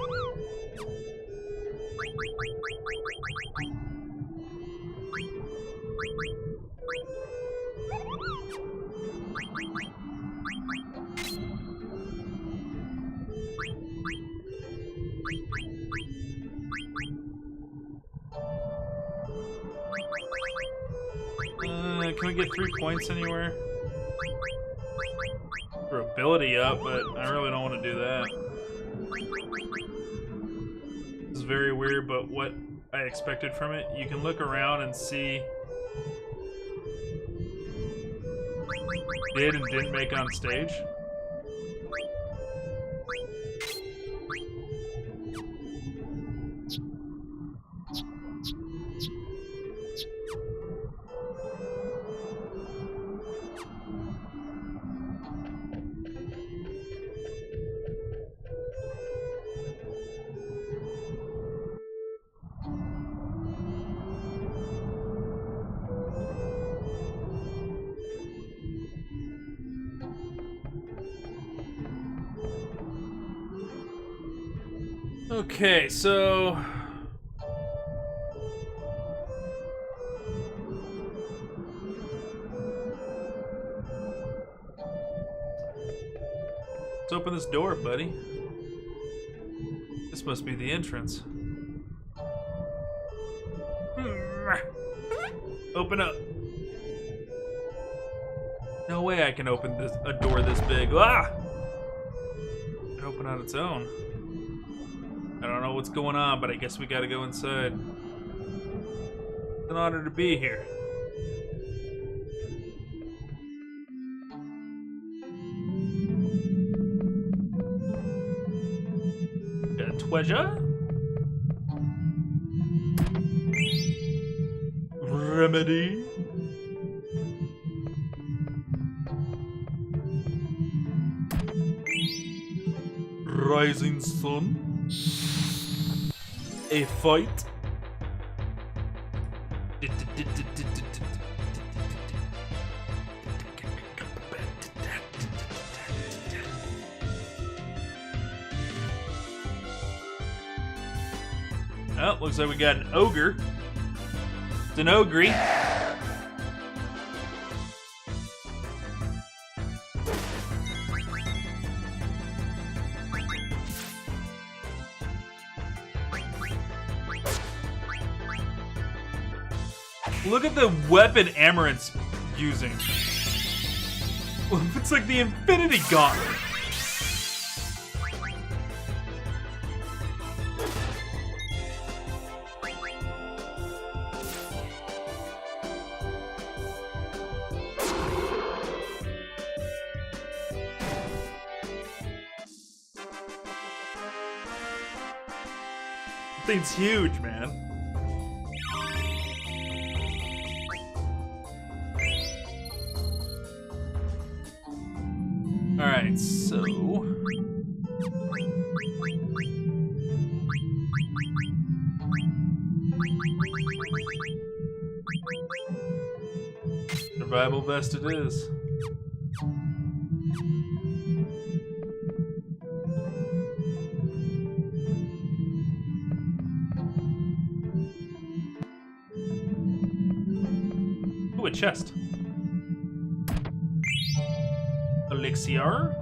Can we get 3 points anywhere? For ability up, but I really don't want to do that. It's very weird, but what I expected from it, you can look around and see did and didn't make on stage. Okay, so let's open this door, buddy. This must be the entrance. Open up. No way I can open a door this big. Ah! It opened on its own. I don't know what's going on, but I guess we gotta go inside. It's an honor to be here. Got a treasure? Remedy? Rising sun? A fight? Oh, looks like we got an ogre. Denogri. Look at the weapon Amarant's using. It's like the Infinity Gauntlet. Thing's huge, man. Alright, so... Survival vest it is. Ooh, a chest. Elixir.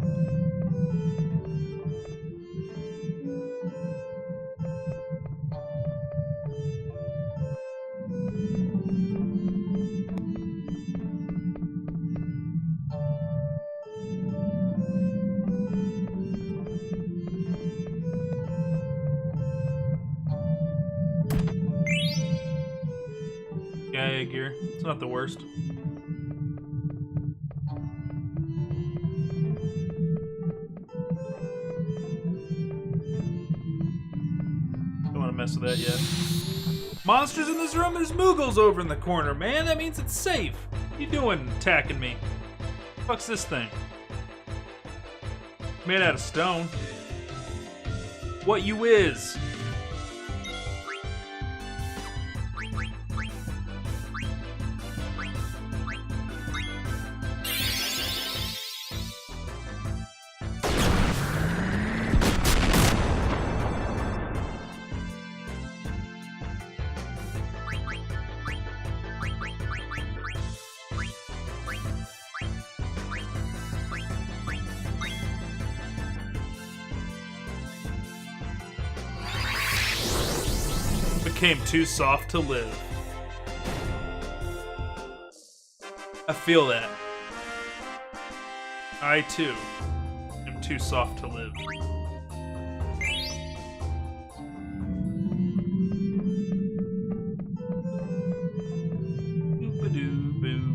Gaia gear. It's not the worst. Mess with that yet. Monsters in this room. There's Moogles over in the corner, man. That means it's safe. What you doing attacking me? Fuck's this thing? Made out of stone. What you is? Became too soft to live. I feel that. I too am too soft to live.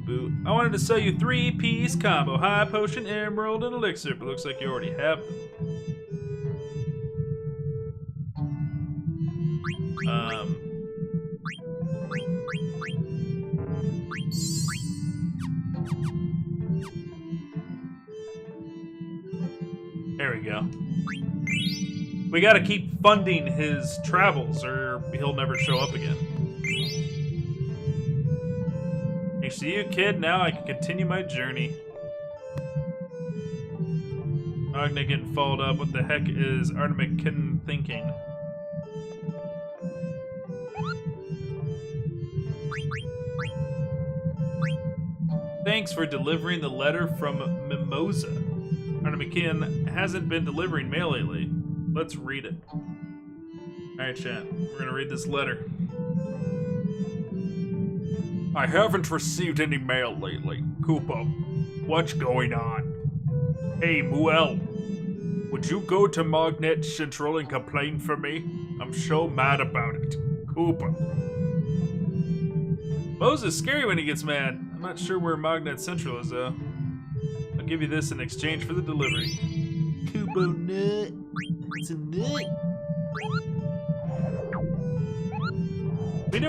Boo. I wanted to sell you 3-piece combo: high potion, emerald, and elixir, but looks like you already have them. There we go. We gotta keep funding his travels or he'll never show up again. Thanks to you, kid, now I can continue my journey. Magna getting followed up. What the heck is Artemikin thinking? Thanks for delivering the letter from Mimosa. Artemikin hasn't been delivering mail lately. Let's read it. Alright, chat. We're gonna read this letter. I haven't received any mail lately. Koopa, what's going on? Hey, Muel. Would you go to Magnet Central and complain for me? I'm so mad about it. Koopa. Moses scary when he gets mad. I'm not sure where Magnet Central is, though. I'll give you this in exchange for the delivery. Kubo nut. It's a nut. We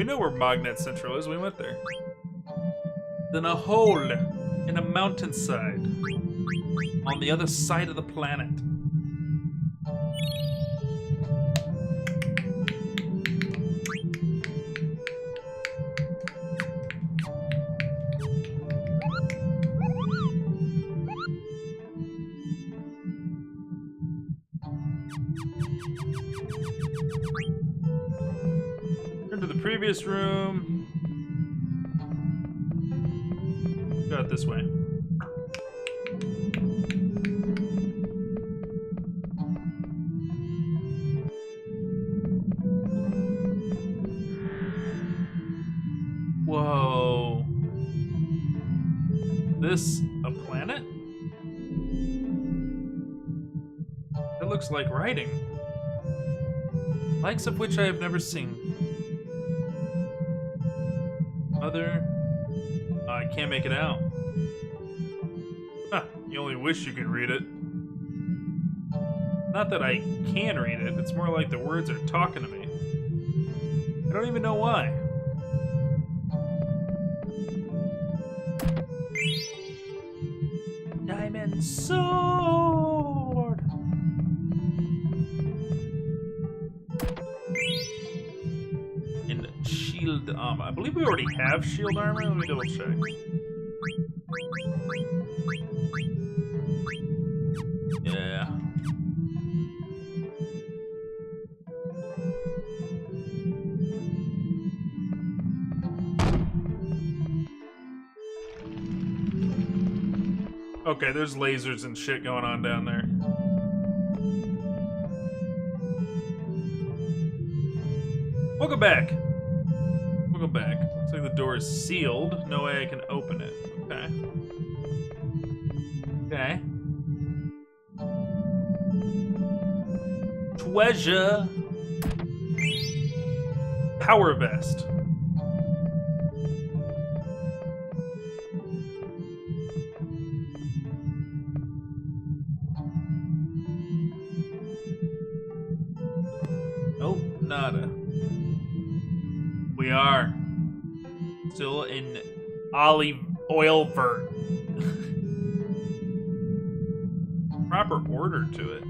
know where Magnet Central is. We went there. Then a hole in a mountainside on the other side of the planet. to the previous room. Go out this way. Whoa. This a planet? It looks like writing. Likes of which I have never seen. Other... I can't make it out. Huh, you only wish you could read it. Not that I can read it, it's more like the words are talking to me. I don't even know why. Diamond sword! And shield armor. I believe we already have shield armor. Let me double check. Yeah. Okay, there's lasers and shit going on down there. We'll go back. We'll go back. Looks like the door is sealed. No way I can open it. Okay. Okay. Treasure. Power vest. Nope, nada. We are still in olive oil vert. Proper order to it.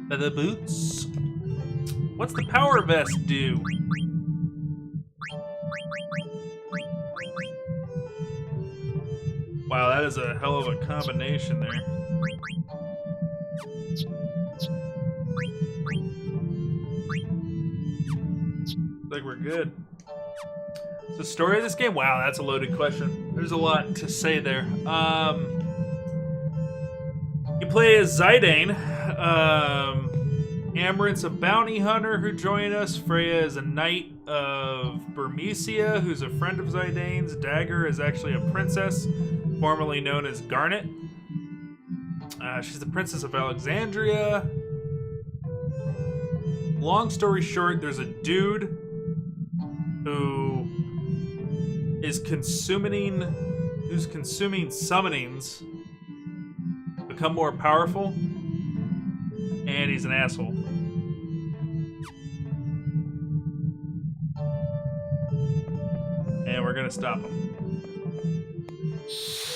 Leather boots. What's the power vest do? Wow, that is a hell of a combination there. Looks like we're good. The story of this game? Wow, that's a loaded question. There's a lot to say there. You play as Zidane. Amaranth's a bounty hunter who joined us. Freya is a knight of Burmecia, who's a friend of Zidane's. Dagger is actually a princess, formerly known as Garnet. She's the princess of Alexandria. Long story short, there's a dude who is consuming summonings, become more powerful, and he's an asshole. And we're gonna stop him.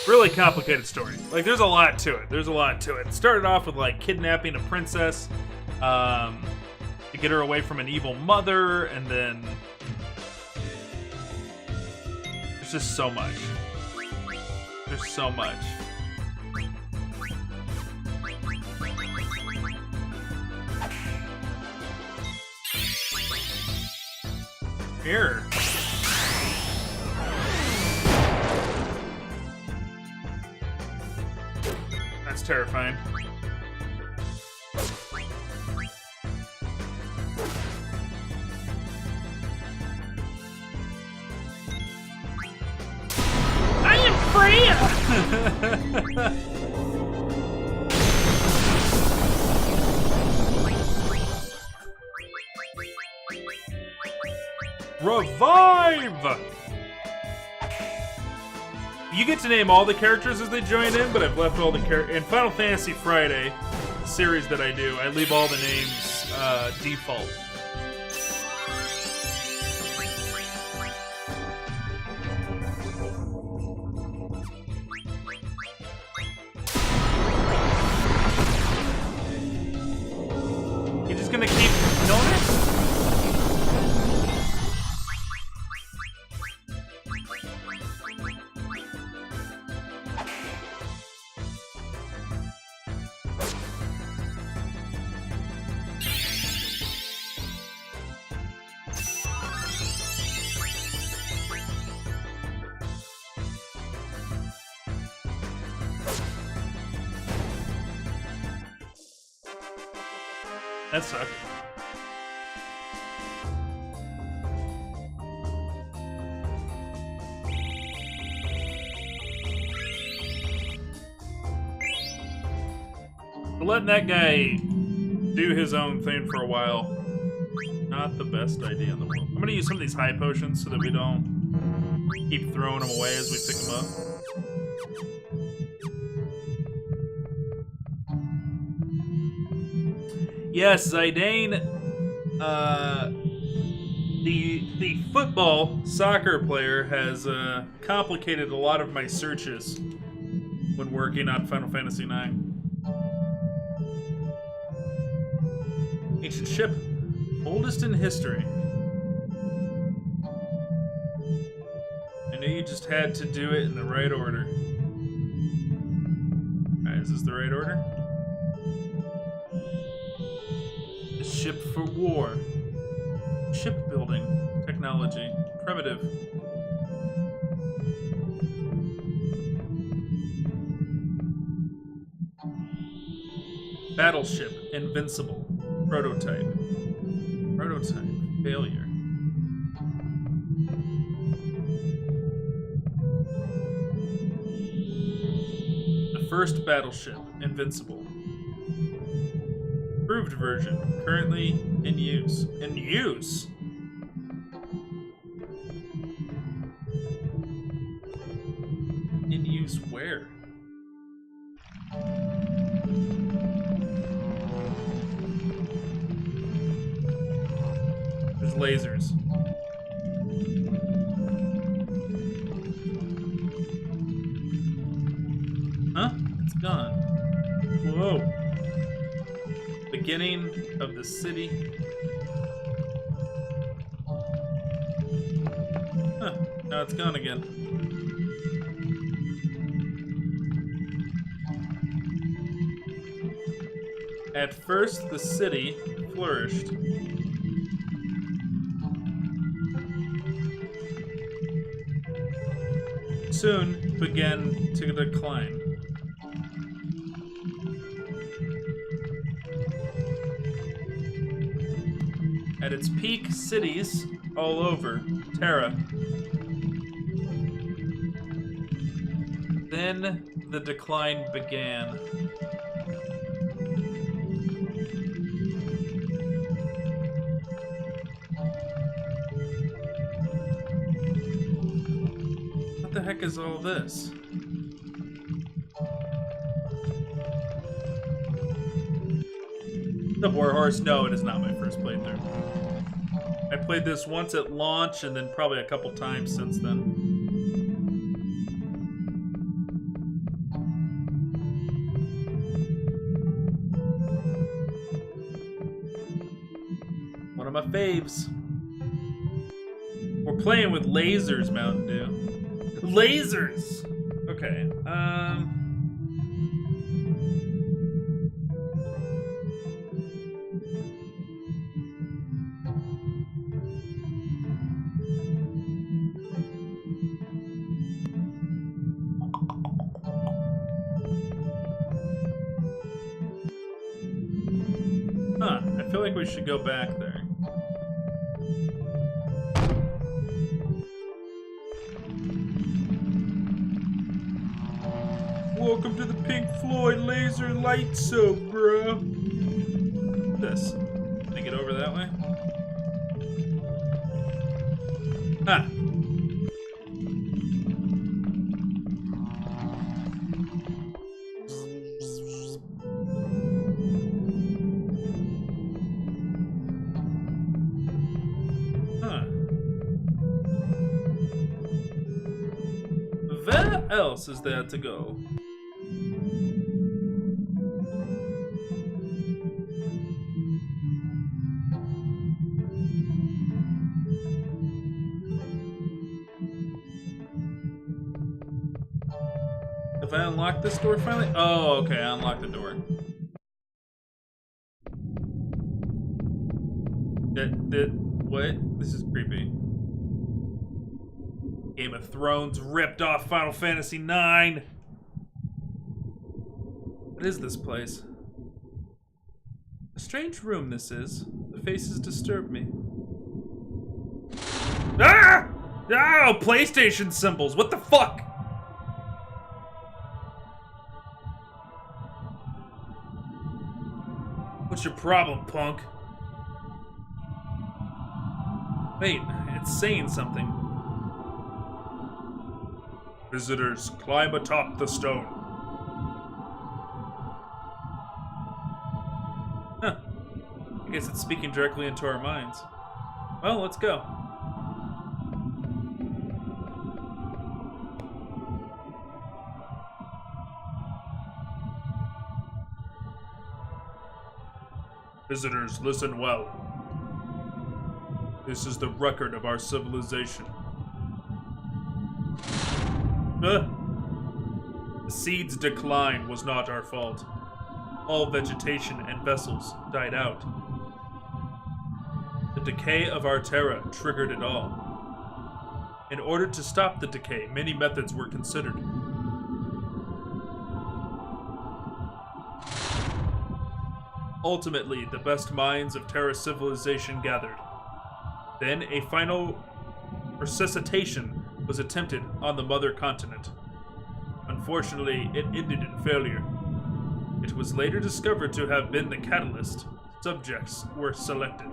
Really complicated story. Like, there's a lot to it. There's a lot to it. It started off with, like, kidnapping a princess to get her away from an evil mother, and then there's just so much. There's so much. Mirror. That's terrifying. I am Freya! Revive! You get to name all the characters as they join in, but I've left all the characters. In Final Fantasy Friday, the series that I do, I leave all the names default. You're just gonna keep killing it? That sucked. Letting that guy do his own thing for a while, not the best idea in the world. I'm gonna use some of these high potions so that we don't keep throwing them away as we pick them up. Yes, Zidane, the football soccer player has complicated a lot of my searches when working on Final Fantasy IX. Ancient ship, oldest in history. I knew you just had to do it in the right order. Alright, is this the right order? A ship for war. Shipbuilding technology. Primitive. Battleship. Invincible. Prototype. Prototype. Failure. The first battleship. Invincible. Improved version. Currently in use. In use? In use where? There's lasers. Huh? It's gone. Whoa. Beginning of the city. Huh. Now it's gone again. At first, the city flourished. Soon began to decline. At its peak, cities all over Terra. Then the decline began. What the heck is all this? The Warhorse? No, it is not my first playthrough. I played this once at launch and then probably a couple times since then. One of my faves. We're playing with lasers, Mountain Dew. Lasers! Okay, huh, I feel like we should go back there. Welcome to the Pink Floyd Laser Light Soap, bro. This. Can I get over that way? Ah. Huh. Where else is there to go? Have I unlocked this door finally? Oh, okay, I unlocked the door. What? This is creepy. Game of Thrones ripped off Final Fantasy IX. What is this place? A A strange room this is. The faces disturb me. Ah! Oh, PlayStation symbols. What the fuck? What's your problem, punk? Wait, it's saying something. Visitors, climb atop the stone. Huh. I guess it's speaking directly into our minds. Well, let's go. Visitors, listen well. This is the record of our civilization. The seed's decline was not our fault. All vegetation and vessels died out. The decay of our Terra triggered it all. In order to stop the decay, many methods were considered. Ultimately, the best minds of Terra civilization gathered. Then a final resuscitation was attempted on the mother continent. Unfortunately, it ended in failure. It was later discovered to have been the catalyst. Subjects were selected.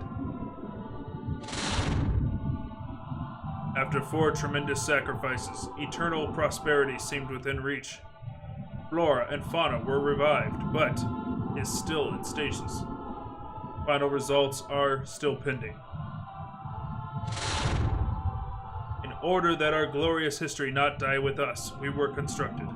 After 4 tremendous sacrifices, eternal prosperity seemed within reach. Flora and fauna were revived, but is still in stasis. Final results are still pending. In order that our glorious history not die with us, we were constructed.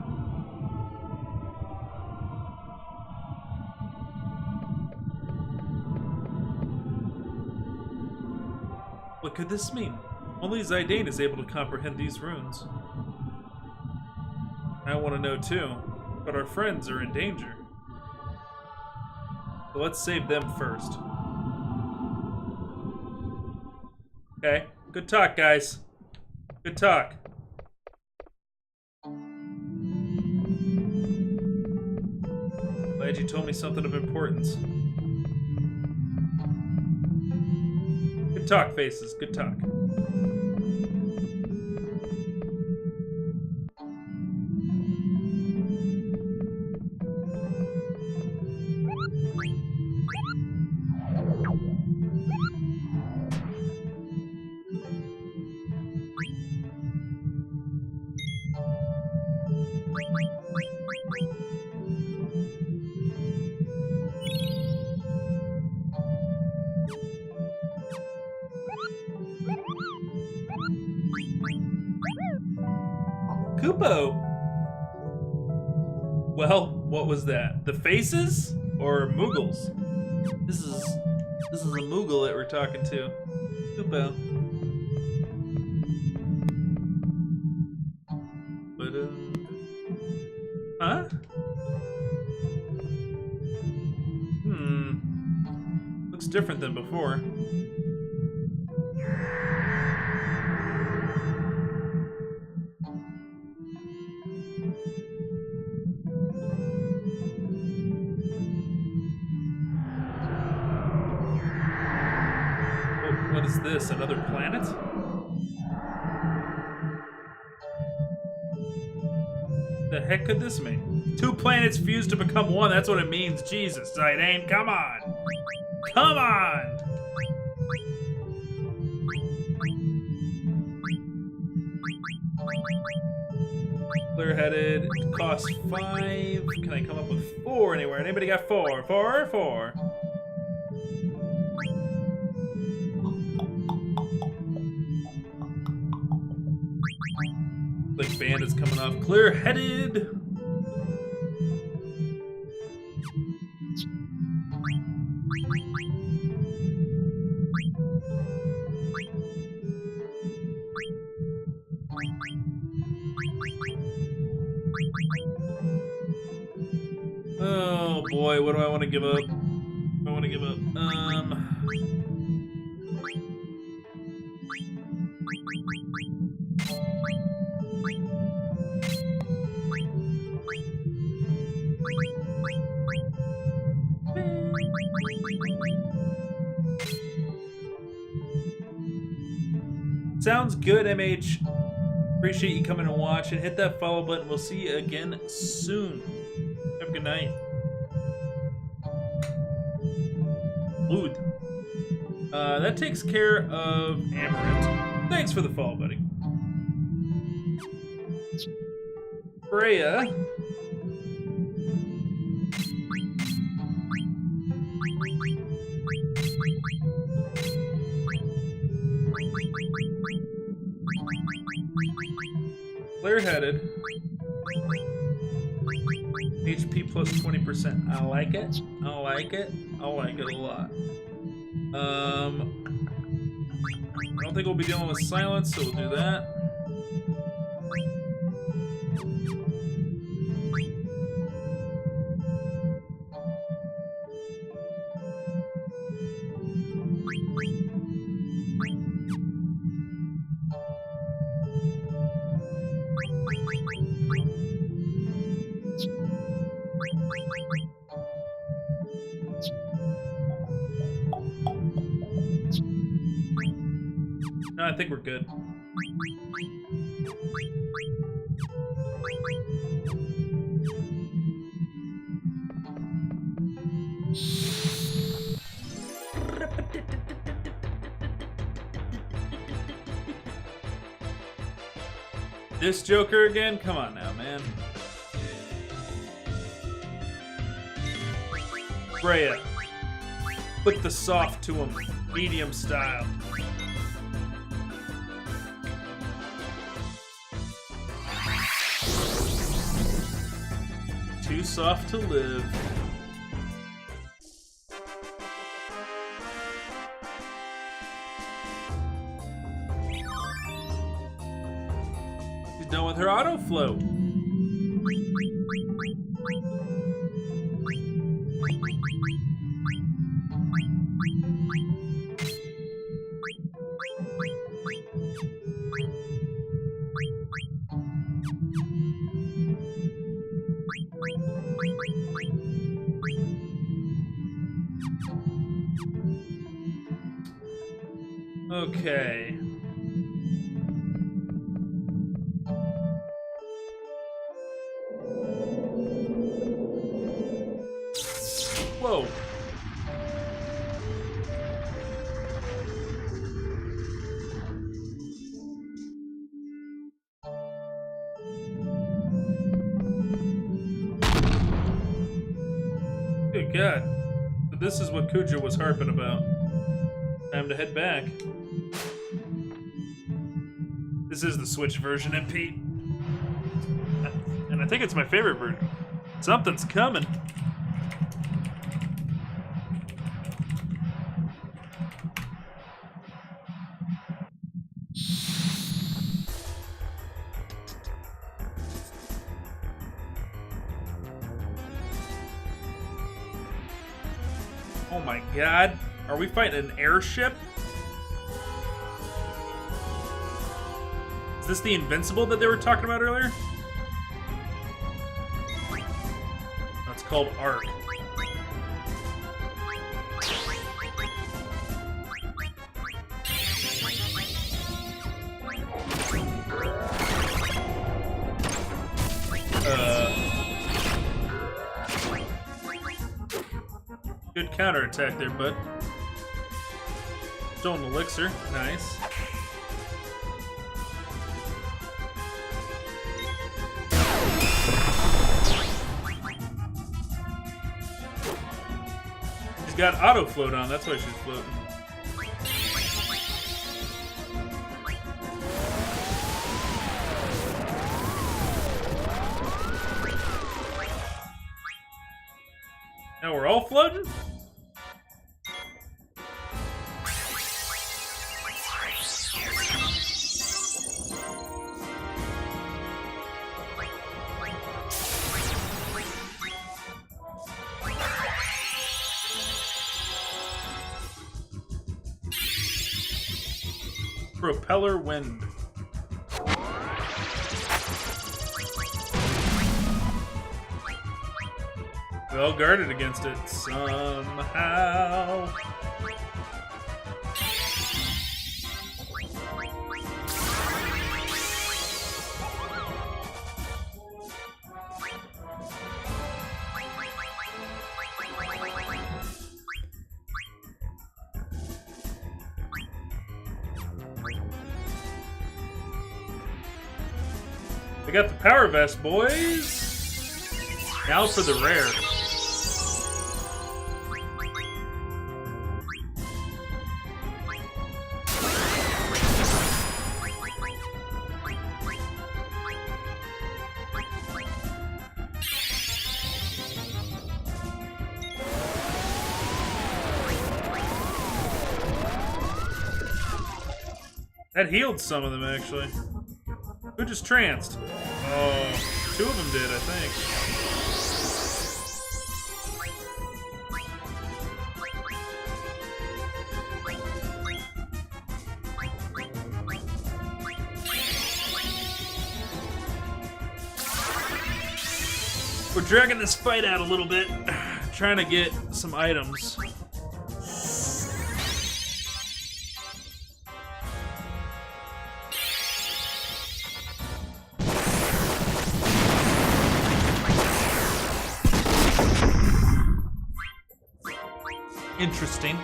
What could this mean? Only Zidane is able to comprehend these runes. I want to know too, but our friends are in danger. So let's save them first. Okay, good talk, guys. Good talk. Glad you told me something of importance. Good talk, faces. Good talk. Kupo! Well, what was that? The faces? Or Moogles? This is a Moogle that we're talking to. Kupo. But, huh? Looks different than before. What is this? Another planet? The heck could this mean? 2 planets fused to become one. That's what it means. Jesus, Zidane, come on! Come on! Clear-headed. Cost 5. Can I come up with 4 anywhere? Anybody got 4? 4? 4. Like bandits coming off. Clear-headed. Oh boy, what do I want to give up? I want to give up. Sounds good, MH. Appreciate you coming and watching. Hit that follow button. We'll see you again soon. Have a good night. Lud. That takes care of Amaranth. Thanks for the follow, buddy. Freya. Clear-headed. HP plus 20%. I like it. I like it. I like it a lot. I don't think we'll be dealing with silence, so we'll do that. No, I think we're good. This Joker again? Come on now, man. Freya. Put the soft to him. Medium style. Too soft to live. She's done with her auto flow. Okay. Whoa. Good God. But this is what Kuja was harping about. Time to head back. This is the Switch version, MP. And I think it's my favorite version. Something's coming. Oh my God. Are we fighting an airship? Is this the Invincible that they were talking about earlier? That's called Arc. Good counterattack there, bud. Stolen elixir, nice. She's got auto float on, that's why she's floating. Now we're all floating? Propeller wind. Well guarded against it somehow. We got the power vest, boys. Now for the rare. That healed some of them, actually. Who just tranced? Oh, 2 of them did, I think. We're dragging this fight out a little bit, trying to get some items. Interesting.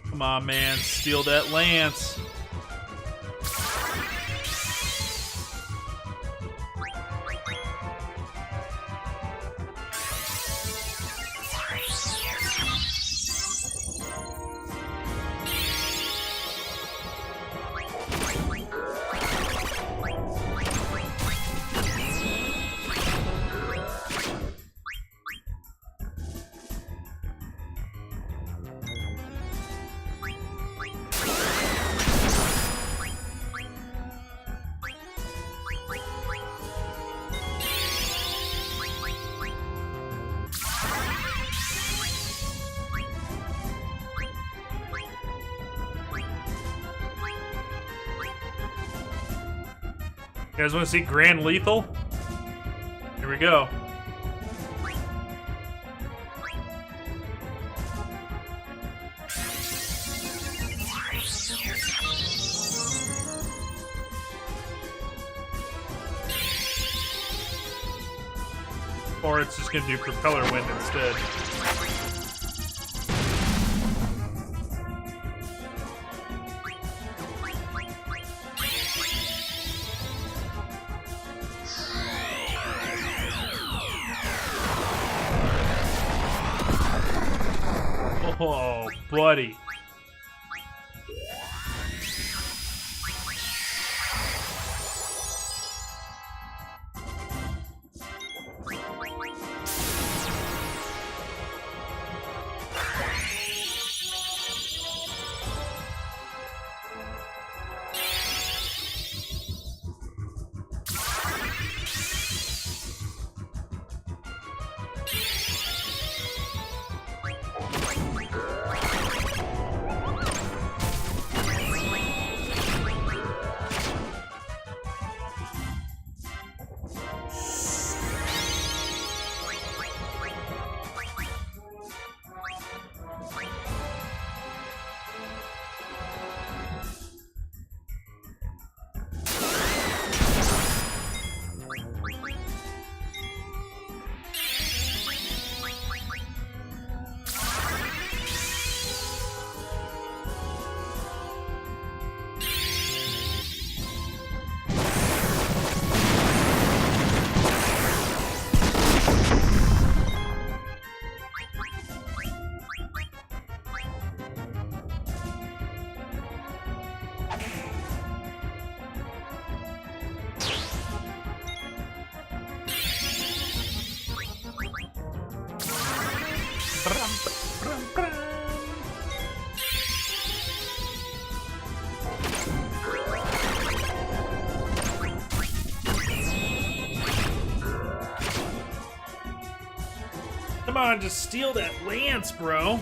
Come on, man. Steal that lance. You guys want to see Grand Lethal? Here we go. Or it's just going to do Propeller Wind instead. Oh, buddy. Come on, just steal that lance, bro.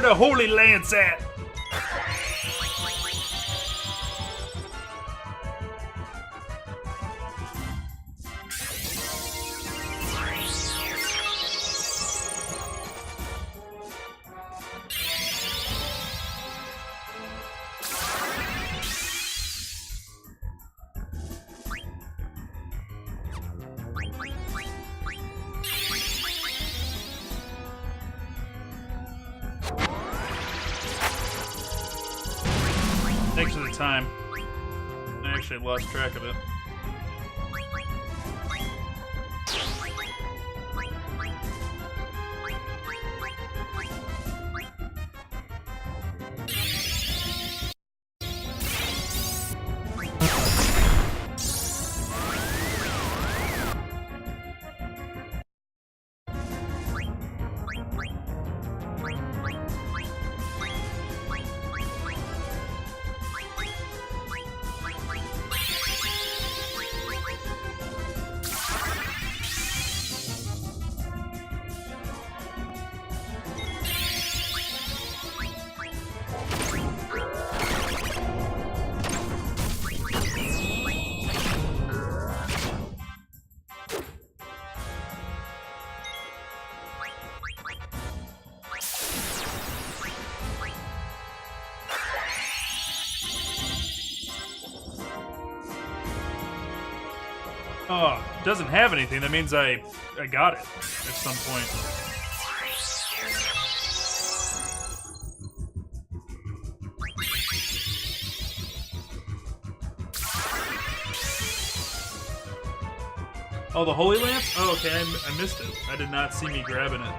the Holy Lance at? Thanks for the time. I actually lost track of it. Oh, it doesn't have anything. That means I got it at some point. Oh, the Holy Lance? Oh, okay, I missed it. I did not see me grabbing it.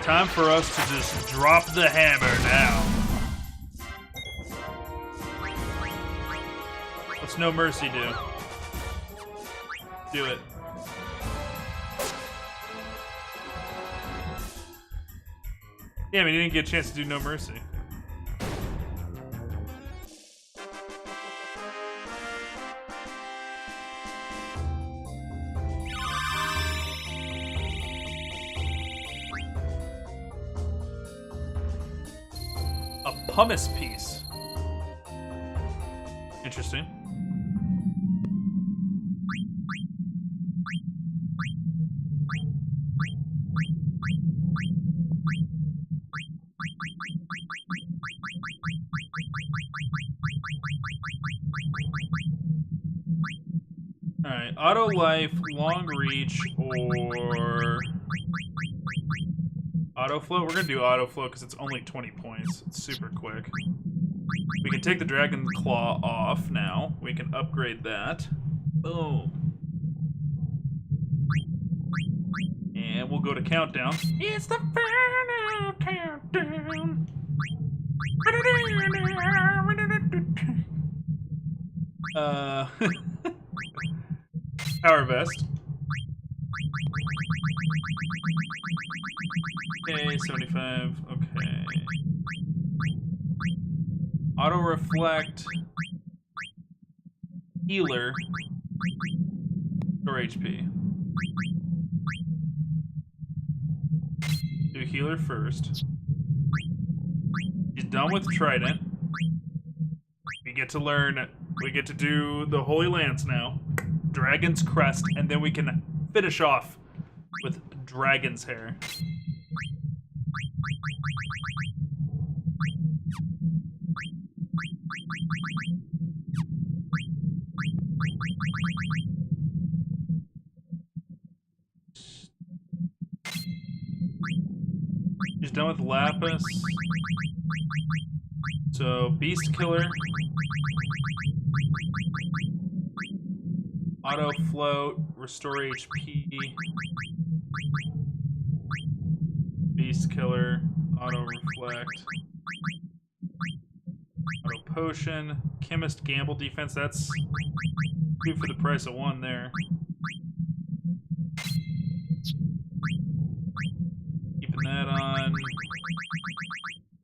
Time for us to just drop the hammer now. What's No Mercy do? Do it. Yeah, I mean, he didn't get a chance to do No Mercy. A pumice piece. Interesting. Alright, auto life, long reach, or auto flow. We're gonna do auto flow because it's only 20 points. It's super quick. We can take the dragon claw off now. We can upgrade that. Boom. And we'll go to countdown. It's the final countdown. Power vest. Okay, 75. Okay. Auto reflect. Healer. Or HP. Do healer first. He's done with Trident. We get to learn. We get to do the Holy Lance now. Dragon's Crest, and then we can finish off with Dragon's Hair. He's done with Lapis. So, Beast Killer. Auto float, restore HP. Beast Killer, auto reflect. Auto potion, chemist gamble defense. That's good for the price of one there. Keeping that on.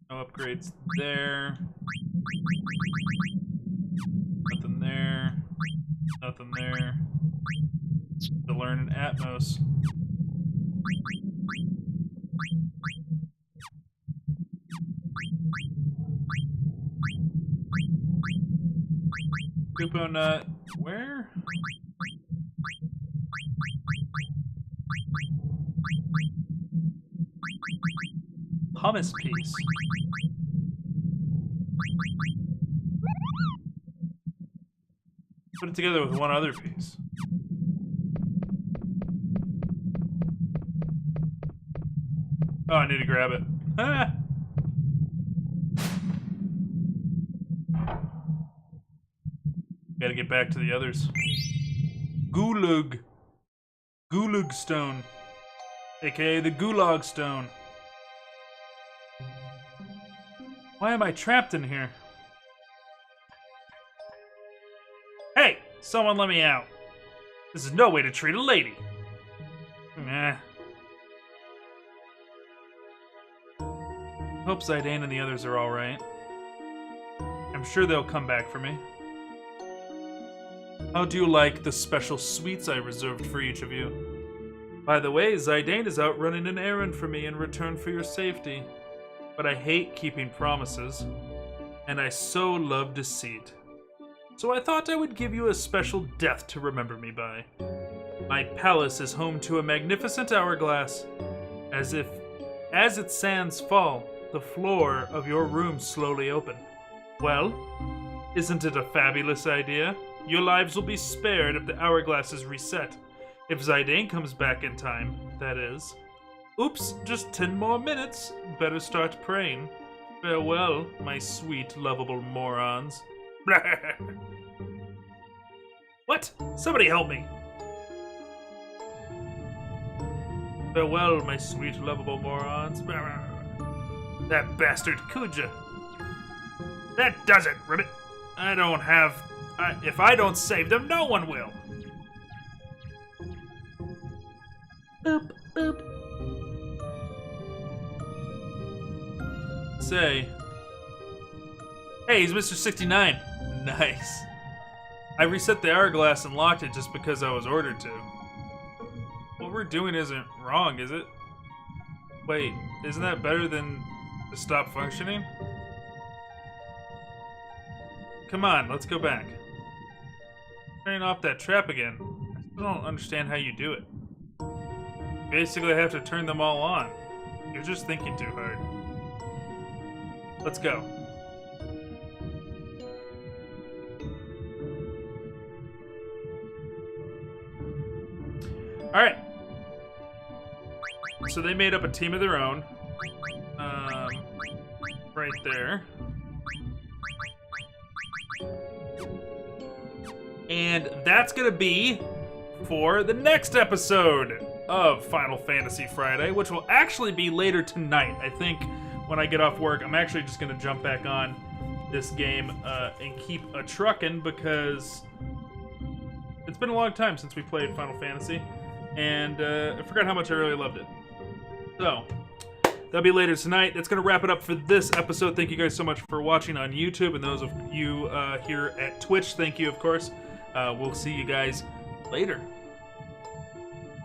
No upgrades there. Nothing there. Nothing there. To learn an Atmos. Kupo nut. Where? Pumice piece. Put it together with one other piece. Oh, I need to grab it. Ah! Gotta get back to the others. Gulag. Gulag stone. AKA the Gulag stone. Why am I trapped in here? Hey! Someone let me out. This is no way to treat a lady. Nah. Hope Zidane and the others are alright. I'm sure they'll come back for me. How do you like the special sweets I reserved for each of you? By the way, Zidane is out running an errand for me in return for your safety. But I hate keeping promises, and I so love deceit. So I thought I would give you a special death to remember me by. My palace is home to a magnificent hourglass. As its sands fall, the floor of your room slowly open. Well, isn't it a fabulous idea? Your lives will be spared if the hourglass is reset. If Zidane comes back in time, that is. Oops, just 10 more minutes. Better start praying. Farewell, my sweet, lovable morons. What? Somebody help me! Farewell, my sweet, lovable morons. That bastard Kuja. That does it, Ribbit. If I don't save them, no one will. Boop, boop. Say. Hey, he's Mr. 69. Nice. I reset the hourglass and locked it just because I was ordered to. What we're doing isn't wrong, is it? Wait, isn't that better than to stop functioning? Come on, let's go back. Turning off that trap again. I still don't understand how you do it. Basically, I have to turn them all on. You're just thinking too hard. Let's go. Alright. So they made up a team of their own. Right there. And that's gonna be for the next episode of Final Fantasy Friday, which will actually be later tonight. I think when I get off work, I'm actually just gonna jump back on this game and keep a truckin' because it's been a long time since we played Final Fantasy, and I forgot how much I really loved it. So, that'll be later tonight. That's going to wrap it up for this episode. Thank you guys so much for watching on YouTube, and those of you here at Twitch, thank you, of course. We'll see you guys later.